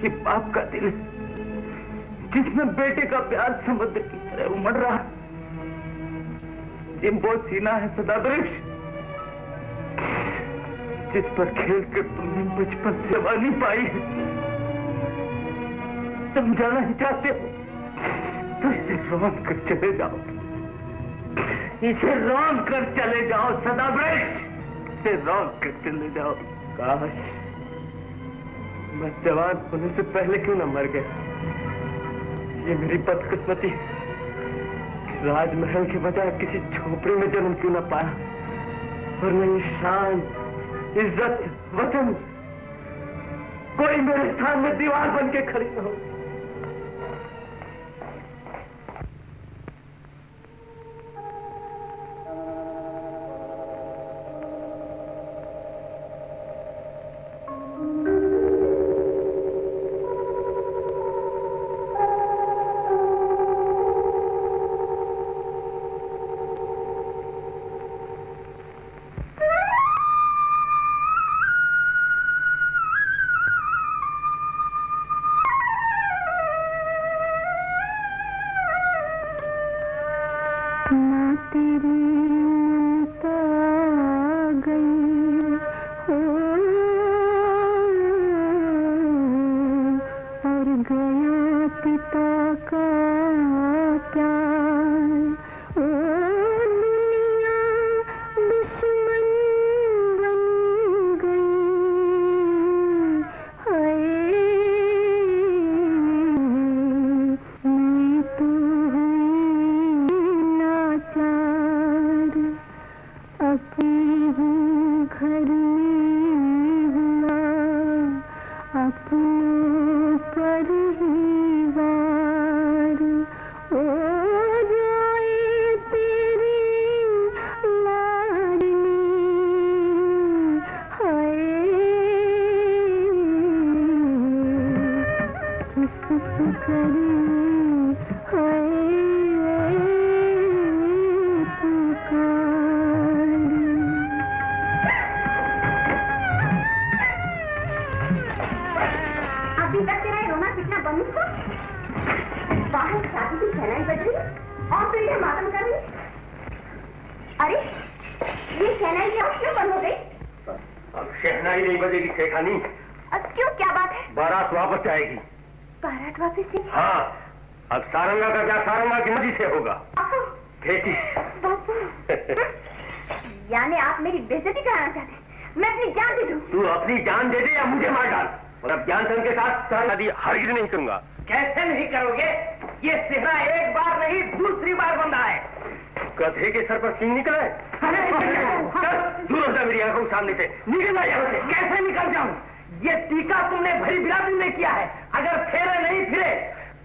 ये बाप का दिल जिसमें बेटे का प्यार समुद्र की तरह उमड़ रहा, ये बोझ सीना है सदा वृक्ष जिस पर खेल कर तुमने बचपन से जवानी पाई है। तुम जाना ही चाहते हो तो इसे रोन कर चले जाओ, इसे रोन कर चले जाओ सदा वृक्ष, इसे रोन कर चले जाओ। काश मैं जवान होने से पहले क्यों न मर गया। ये मेरी बदकिस्मती, राजमहल के बजाय किसी झोपड़ी में जन्म क्यों न पाया, और मेरी शान, इज्जत, वचन कोई मेरे स्थान में दीवार बन के खड़ी न हो। यानी आप मेरी बेइज्जती कराना चाहते हैं? मैं अपनी जान दे दूं? तू अपनी जान दे दे या मुझे मार डाल, और अब ज्ञान के साथ शादी हरगिज नहीं करूंगा। कैसे नहीं करोगे? ये सेहरा एक बार नहीं दूसरी बार बंधा है। गधे के सर पर सींग निकला है। चल दूर हो जा मेरी आंखों के सामने से, निकल जा यहाँ से। कैसे निकल जाऊं? ये टीका तुमने भरी बिरादरी में किया है, अगर फेरे नहीं फिरे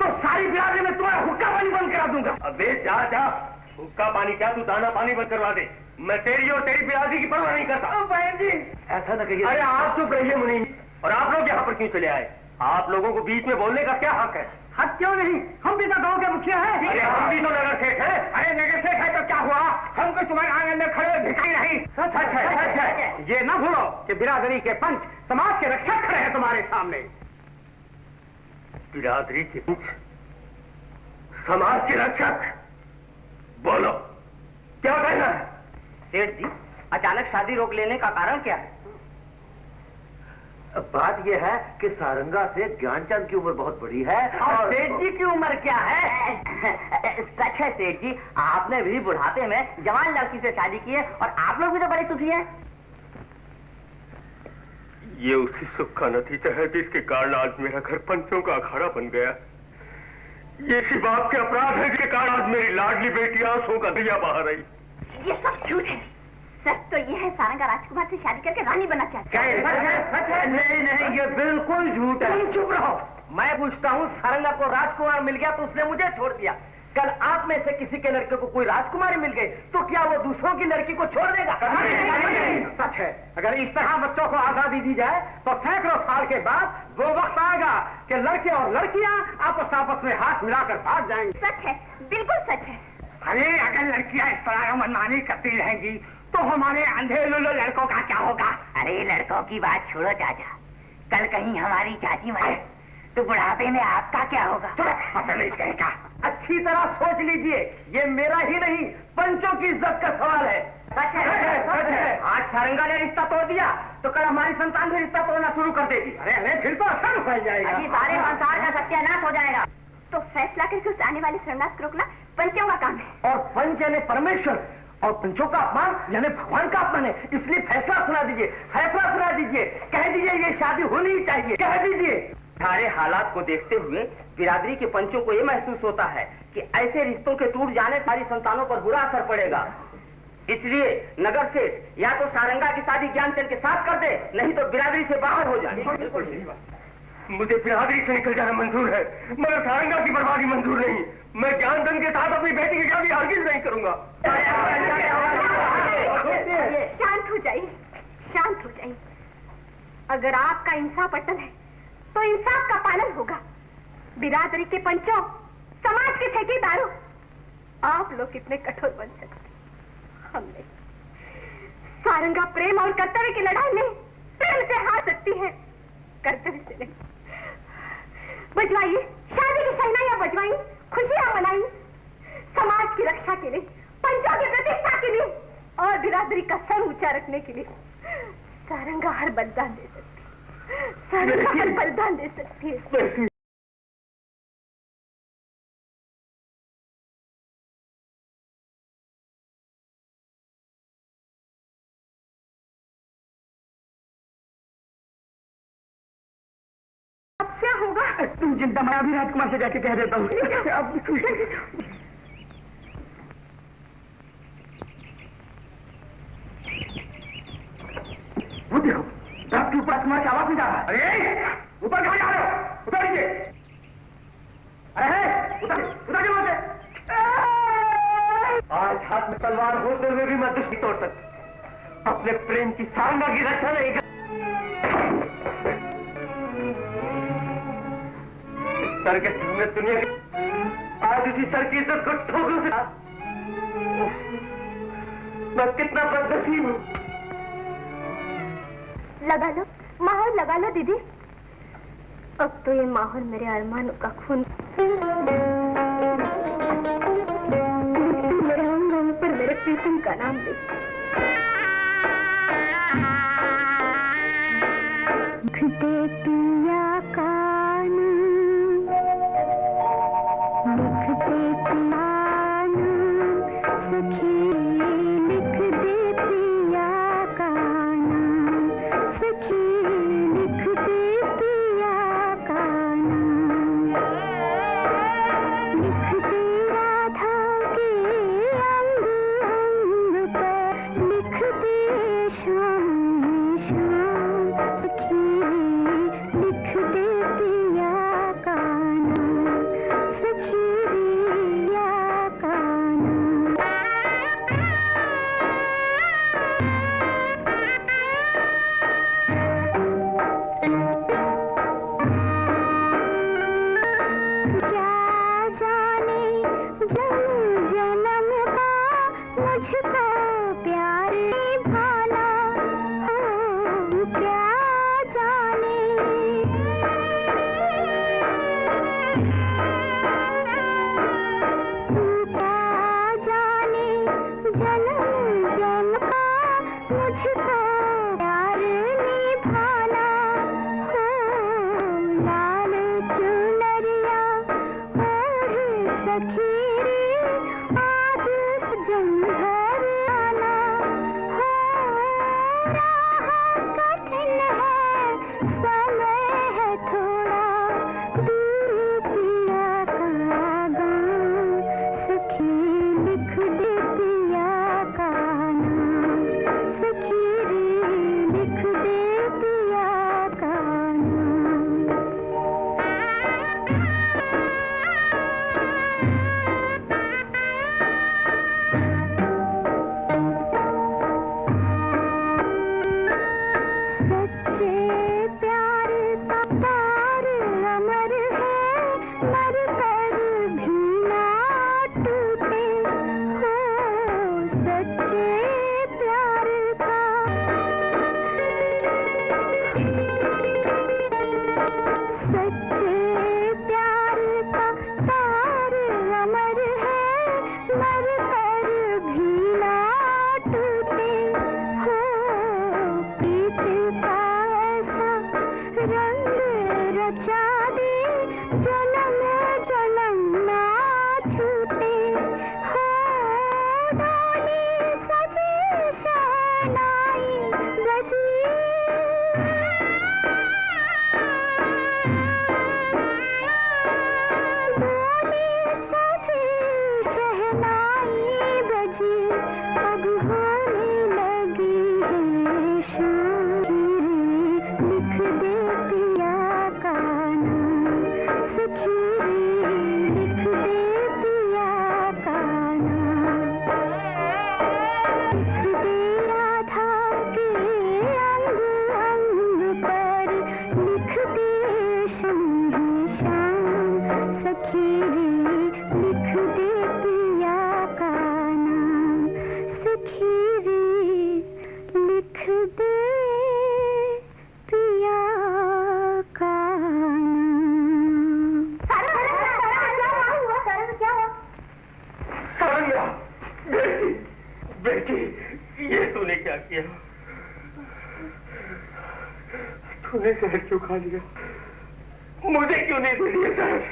तो सारी बिरादरी में तुम्हारा हुक्का पानी बंद करा दूंगा। अबे जा जा, हुक्का पानी क्या, तू दाना पानी बंद करवा दे। मैं तेरी और तेरी बिरादरी की परवाह नहीं करता। बहन जी ऐसा न कहिए। अरे आप चुप रहिए मुनि। और आप लोग यहाँ पर क्यों चले आए? आप लोगों को बीच में बोलने का क्या हक है? हक क्यों नहीं? हम भी तो गांव के मुखिया हैं। अरे हम भी तो नगर सेठ हैं। अरे नगर सेठ है तो क्या हुआ? हमको तुम्हारे आंगन में खड़े भिखारी नहीं। सच है, सच है। ये ना भूलो कि बिरादरी के पंच समाज के रक्षक खड़े हैं तुम्हारे सामने। बिरादरी के पंच? समाज के रक्षक, बोलो क्या कहना है? सेठ जी, अचानक शादी रोक लेने का कारण क्या है? बात यह है कि सारंगा से ज्ञानचंद की उम्र बहुत बड़ी है और सेठ जी की उम्र क्या है? सच है सेठ जी, आपने भी बुढ़ापे में जवान लड़की से शादी की है और आप लोग भी तो बड़े सुखी हैं। ये उसी सुख का नतीजा है जिसके कारण आज मेरा घर पंचों का अखाड़ा बन गया। ये इसी बाप के अपराध है जिसके कारण आज मेरी लाडली बेटी आंसुओं का दरिया बहा रही। ये सब झूठ है। सच तो ये है सारंगा राजकुमार से शादी करके रानी बनना चाहता है। सच है? नहीं नहीं, ये बिल्कुल झूठ है। चुप रहो। मैं पूछता हूँ, सारंगा को राजकुमार मिल गया तो उसने मुझे छोड़ दिया। कल आप में से किसी के लड़के को कोई राजकुमारी मिल गई तो क्या वो दूसरों की लड़की को छोड़ देगा? सच है, अगर इस तरह बच्चों को आजादी दी जाए तो सैकड़ों साल के बाद वो वक्त आएगा कि लड़के और लड़कियां आपस में हाथ मिलाकर भाग जाएंगे। सच है, बिल्कुल सच है। अरे अगर लड़कियां इस तरह मनमानी करती रहेंगी तो हमारे अंधे लुल्लू लड़कों का क्या होगा? अरे लड़कों की बात छोड़ो चाचा, कल कहीं हमारी चाची मरे तो बुढ़ापे में आपका क्या होगा? कहेगा। अच्छी तरह सोच लीजिए, ये मेरा ही नहीं पंचों की इज्जत का सवाल है। सच है, सच है। आज सारंगा ने रिश्ता तोड़ दिया तो कल हमारी संतान भी रिश्ता तोड़ना शुरू कर देगी। अरे फिर तो असर फैल जाएगा। अभी सारे संसार का सत्यानाश हो जाएगा। तो फैसला करके उस आने वाले सर्वनाश को रोकना पंचों का काम है। और पंच यानी परमेश्वर और पंचों का अपमान यानी भगवान का अपमान है। इसलिए फैसला सुना दीजिए, फैसला सुना दीजिए। कह दीजिए ये शादी होनी ही चाहिए, कह दीजिए। सारे हालात को देखते हुए बिरादरी के पंचों को यह महसूस होता है कि ऐसे रिश्तों के टूट जाने से सारी संतानों पर बुरा असर पड़ेगा। इसलिए नगर सेठ या तो सारंगा की शादी ज्ञानचंद के साथ कर दे, नहीं तो बिरादरी से बाहर हो जाए। बिल्कुल सही बात। मुझे बिरादरी से निकल जाना मंजूर है मगर सारंगा की बर्बादी मंजूर नहीं। मैं ज्ञानचंद के साथ अपनी बेटी की शादी हरगिज नहीं करूंगा। शांत हो जाइए, शांत हो जाइए। अगर आपका इंसाफ अटल है तो इंसाफ का पालन होगा। बिरादरी के पंचों, समाज के ठेकेदारों, आप लोग कितने कठोर बन सकते, हम नहीं। सारंगा प्रेम और कर्तव्य की लड़ाई में प्रेम से हार सकती है, कर्तव्य से नहीं। बजवाइए, शादी की शहनाइयां बजवाइए, खुशियां मनाइए, समाज की रक्षा के लिए, पंचों की प्रतिष्ठा के लिए और बिरादरी का सर ऊंचा रखने के लिए सारंगा हर बलिदान दे सकती है। सारंगा हर बलिदान दे सकती है। क्या होगा? तुम चिंता मैं अभी राजकुमार से जाके कह देता हूँ। वो देखो ट्रक के ऊपर राजकुमार की आवाज नहीं जा रहा। अरे ऊपर कहाँ जा रहे हो? उतर नीचे। अरे उतर उतर के वहां से। आज हाथ में तलवार होते हुए भी मैं दुश्मनी तोड़ सकता, अपने प्रेम की सारंगा की रक्षा नहीं कर। सर के सामने दुनिया की आज इसी सर की इज्जत को ठोकरों से मैं कितना बदनसीब हूँ। लगा लो माहौल, लगा लो दीदी। अब तो ये माहौल मेरे अरमानों का खून। मेरे अंगों पर मेरे प्रीतम का नाम लिख दे पिया का सखी, लिख दे पिया का नाम, सखी लिख दे पिया का नाम, लिख दे राधा के अंग अंग पर, लिख दे शाम शाम, सखी लिख दे पिया का नाम, सखी पिया का नाम। मुझको प्यारे भाना हो, क्या जाने मुझको प्यार निभाना हो, लाल चुनरिया ओढ़ सखी रे आज जंघर आना हो, राह कठिन है समय है थोड़ा दूर पिया का गाँव, सखी लिख दे पिया का नाम, सखी रे लिख दे पिया का नाम। सच्चे प्यार का तार अमर है, मर कर भी ना टूटे हो, सच्चे प्यार का सच्चे प्यार का तार अमर है, मर कर भी ना टूटे हो, प्रीत का ऐसा रंग रचा दे जन्म जन्म ना छूटे हो, डोली सजी शहनाई बजी डोली सजी शहनाई बजी, अब होने लगी है शाम, लिख दे पिया का नाम, सखी रे लिख दे पिया का नाम। लिख दे राधा के अंग अंग पर, लिख दे शम्ही शाम, सखी रे लिख दे पिया का नाम, सखी रे लिख दे पिया का नाम। सारंगा, बेटी, बेटी, ये तूने क्या किया? तूने जहर क्यों खा लिया? मुझे क्यों नहीं दे दिया जहर?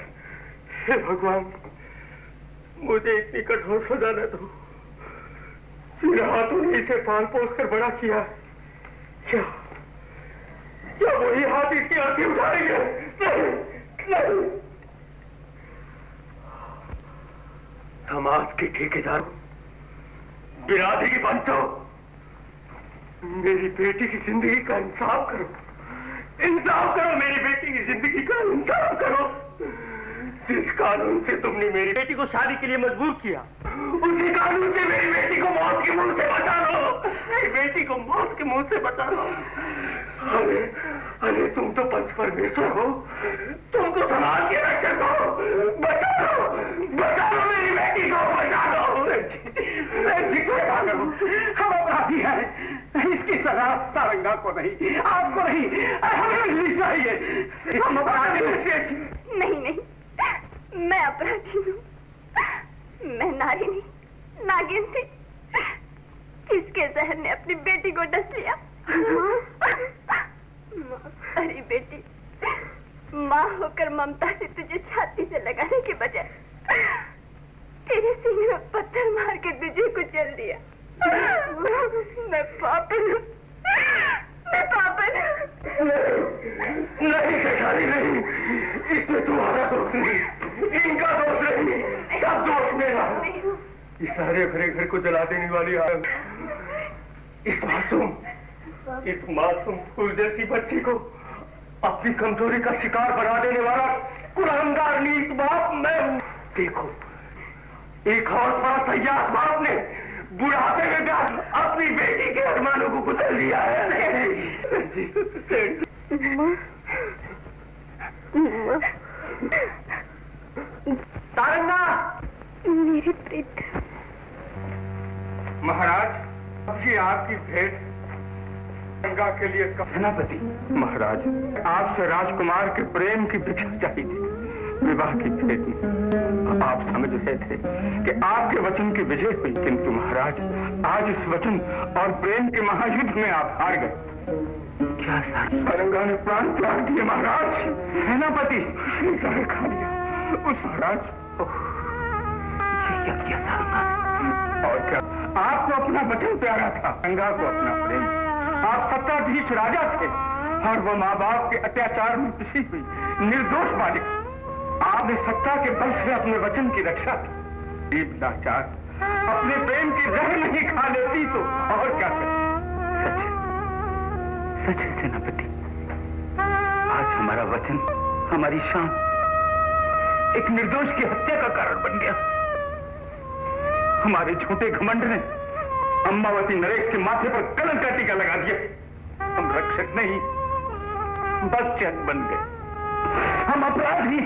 हे भगवान, मुझे इतनी कठोर सजा न दो। सिरा तूने इसे पाल पोस कर बड़ा किया, क्या क्या वही हाथ इसकी अर्थी उठाएंगे? नहीं, नहीं। समाज के ठेकेदार, बिरादरी की पंचों, मेरी बेटी की जिंदगी का इंसाफ करो, इंसाफ करो, मेरी बेटी की जिंदगी का इंसाफ करो। जिस कानून से तुमने मेरी बेटी को शादी के लिए मजबूर किया, उसी कानून से मेरी बेटी को मौत के मुंह से बचा लो, मेरी बेटी को मौत के मुंह से बचा लो। अरे अरे तुम तो पंच परमेश्वर हो, तुम तो समाज के रक्षक हो, बचा लो मेरी बेटी को, बचा लो। सेठ जी को बचा लो, हम अपराधी हैं, इसकी सजा सारंगा को नहीं, आपको नहीं, हमें मिलनी चाहिए। हम अपराधी हैं सेठ जी। नहीं नहीं, मैं अपराधी हूँ। मैं नारी नहीं, नागिन थी, जिसके जहर ने अपनी बेटी को डस लिया। अरे बेटी, माँ होकर ममता से तुझे छाती से लगाने के बजाय तेरे सीने में पत्थर मार के तुझे कुचल दिया। मैं पापन हूँ, मैं पापन हूँ। नहीं शेखारी, नहीं, इसमें तुम्हारा दोष नहीं, इनका दोष नहीं, सब दोष मेरा। इस सारे भरे घर को जला देने वाली आग, इस मासूम फूल जैसी बच्ची को अपनी कमजोरी का शिकार बना देने वाला कुलांगार नीच बाप मैं हूँ। देखो, एक हौसला सयाह बाप ने बुढ़ापे में अपनी बेटी के अरमानों को कुचल दिया है। सारंगा, मेरे प्रीत। महाराज, ये आपकी भेंट गंगा के लिए। सेनापति महाराज, आपसे राजकुमार के प्रेम की भिक्षा चाहिए थी। विवाह की भेंट में आप समझ रहे थे कि आपके वचन की विजय हुई, किंतु महाराज आज इस वचन और प्रेम के महायुद्ध में आप हार गए। क्या सारंगा ने प्राण त्याग दिए महाराज। सेनापति उसने जहर खा लिया। उस महाराज ये क्या किया सारंगा ने? और क्या, आपको अपना वचन प्यारा था, गंगा को अपना प्रेम। आप सत्ताधीश राजा थे और वो माँ बाप के अत्याचार में पिसी हुई निर्दोष बालिका। आपने सत्ता के बल से अपने वचन की रक्षा की। गरीब लाचार अपने प्रेम की जहर नहीं खा लेती तो और क्या करती। सच है सेनापति, आज हमारा वचन, हमारी शान एक निर्दोष की हत्या का कारण बन गया। हमारे झूठे घमंड ने अम्बावती नरेश के माथे पर कलंक का टीका लगा दिया। हम रक्षक नहीं भक्षक बन गए। हम अपराधी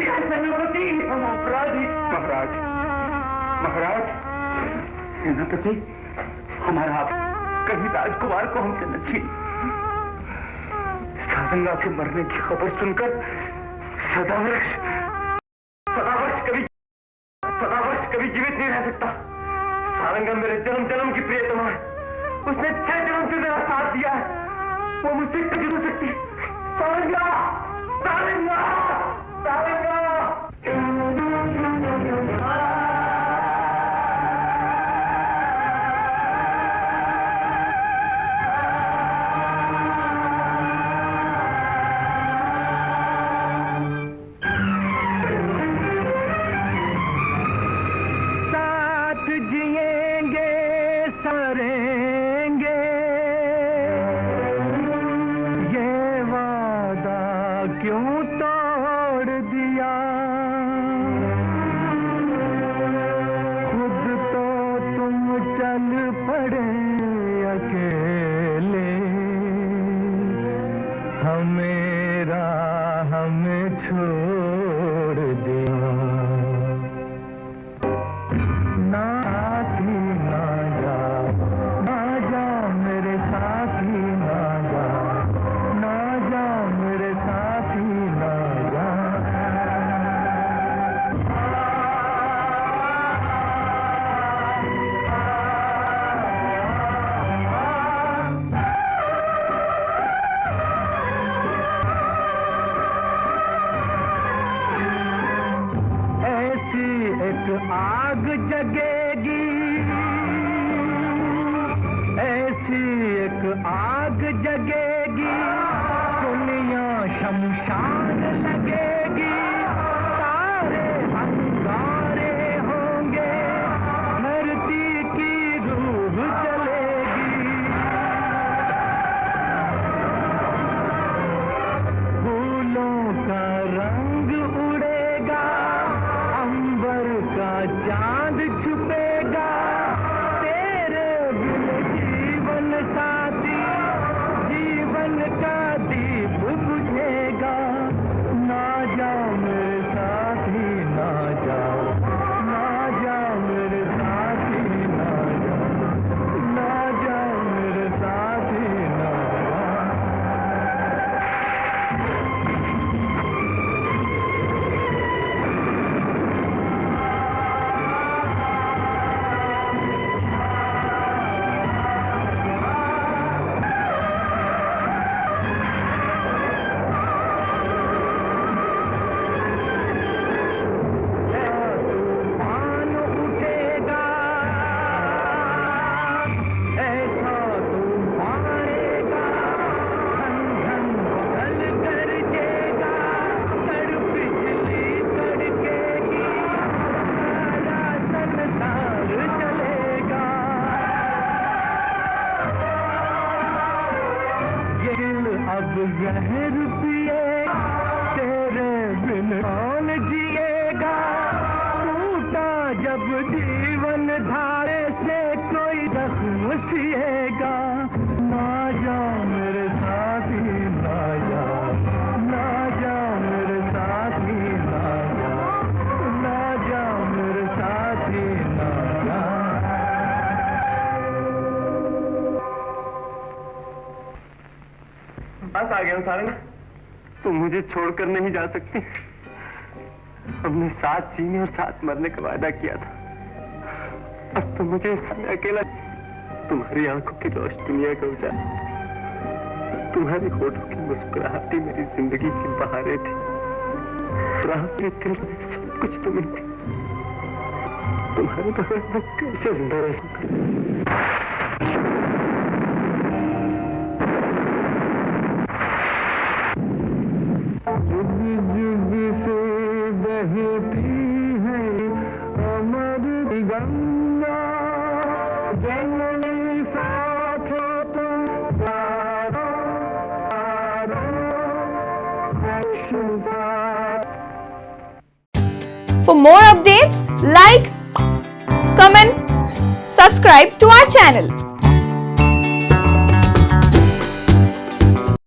हैं सेनापति, हम अपराधी। महाराज महाराज सेनापति, हमारा आप कहीं राजकुमार को हमसे न छीन। सारंगा के मरने की खबर सुनकर सदावर्ष कभी जीवित नहीं रह सकता। सारंगा मेरे जन्म जन्म की प्रियतमा है। उसने 6 जन्म से मेरा साथ दिया है। वो मुझसे कभी नहीं सकती। सारंगा सारंगा सारंगा। आग जगेगी, ऐसी एक आग जगेगी, दुनिया शमशान लगेगी, सारे अंगारे होंगे, धरती की रूह चलेगी, फूलों का रंग उड़ेगा, अंबर का चांद छुपेगा, तेरे बिन जीवन साथी, जीवन का दीप बुझेगा। ना जाओ मेरे साथी, ना जाओ, ना जाओ मेरे साथी, ना जाओ, ना जाओ मेरे साथी, ना जाओ। तूफान उठेगा, ऐसा तूफान आएगा, धन धन बदल गरजेगा, कड़ बिजली कड़केगी, सारा संसार जलेगा। ये दिल अब जहर पिए, तेरे बिन कौन जिएगा, टूटा जब जीवन धारे से कोई जख्म सिएगा। ना जाओ मेरे साथी, ना जाओ, ना जाओ मेरे साथी, ना जाओ, ना जाओ मेरे साथी, ना जाओ। बस आ गया हूँ सारंगा। तुम मुझे छोड़कर नहीं जा सकती। हमने साथ जीने और साथ मरने का वादा किया था। अब तो मुझे इस समय अकेला, तुम्हारी आंखों की रोशनी दुनिया का उजाला, तुम्हारी होठों की मुस्कुराहट ही मेरी जिंदगी की बहारें थी। मेरे दिल में सब कुछ तुम्हें थी। तुम्हारे बगैर मैं कैसे जिंदा रह सकता? जुग जुग से बहती है अमर गंगा, जननी साथ तुम सारा संसार। For more updates, like, comment, subscribe to our channel.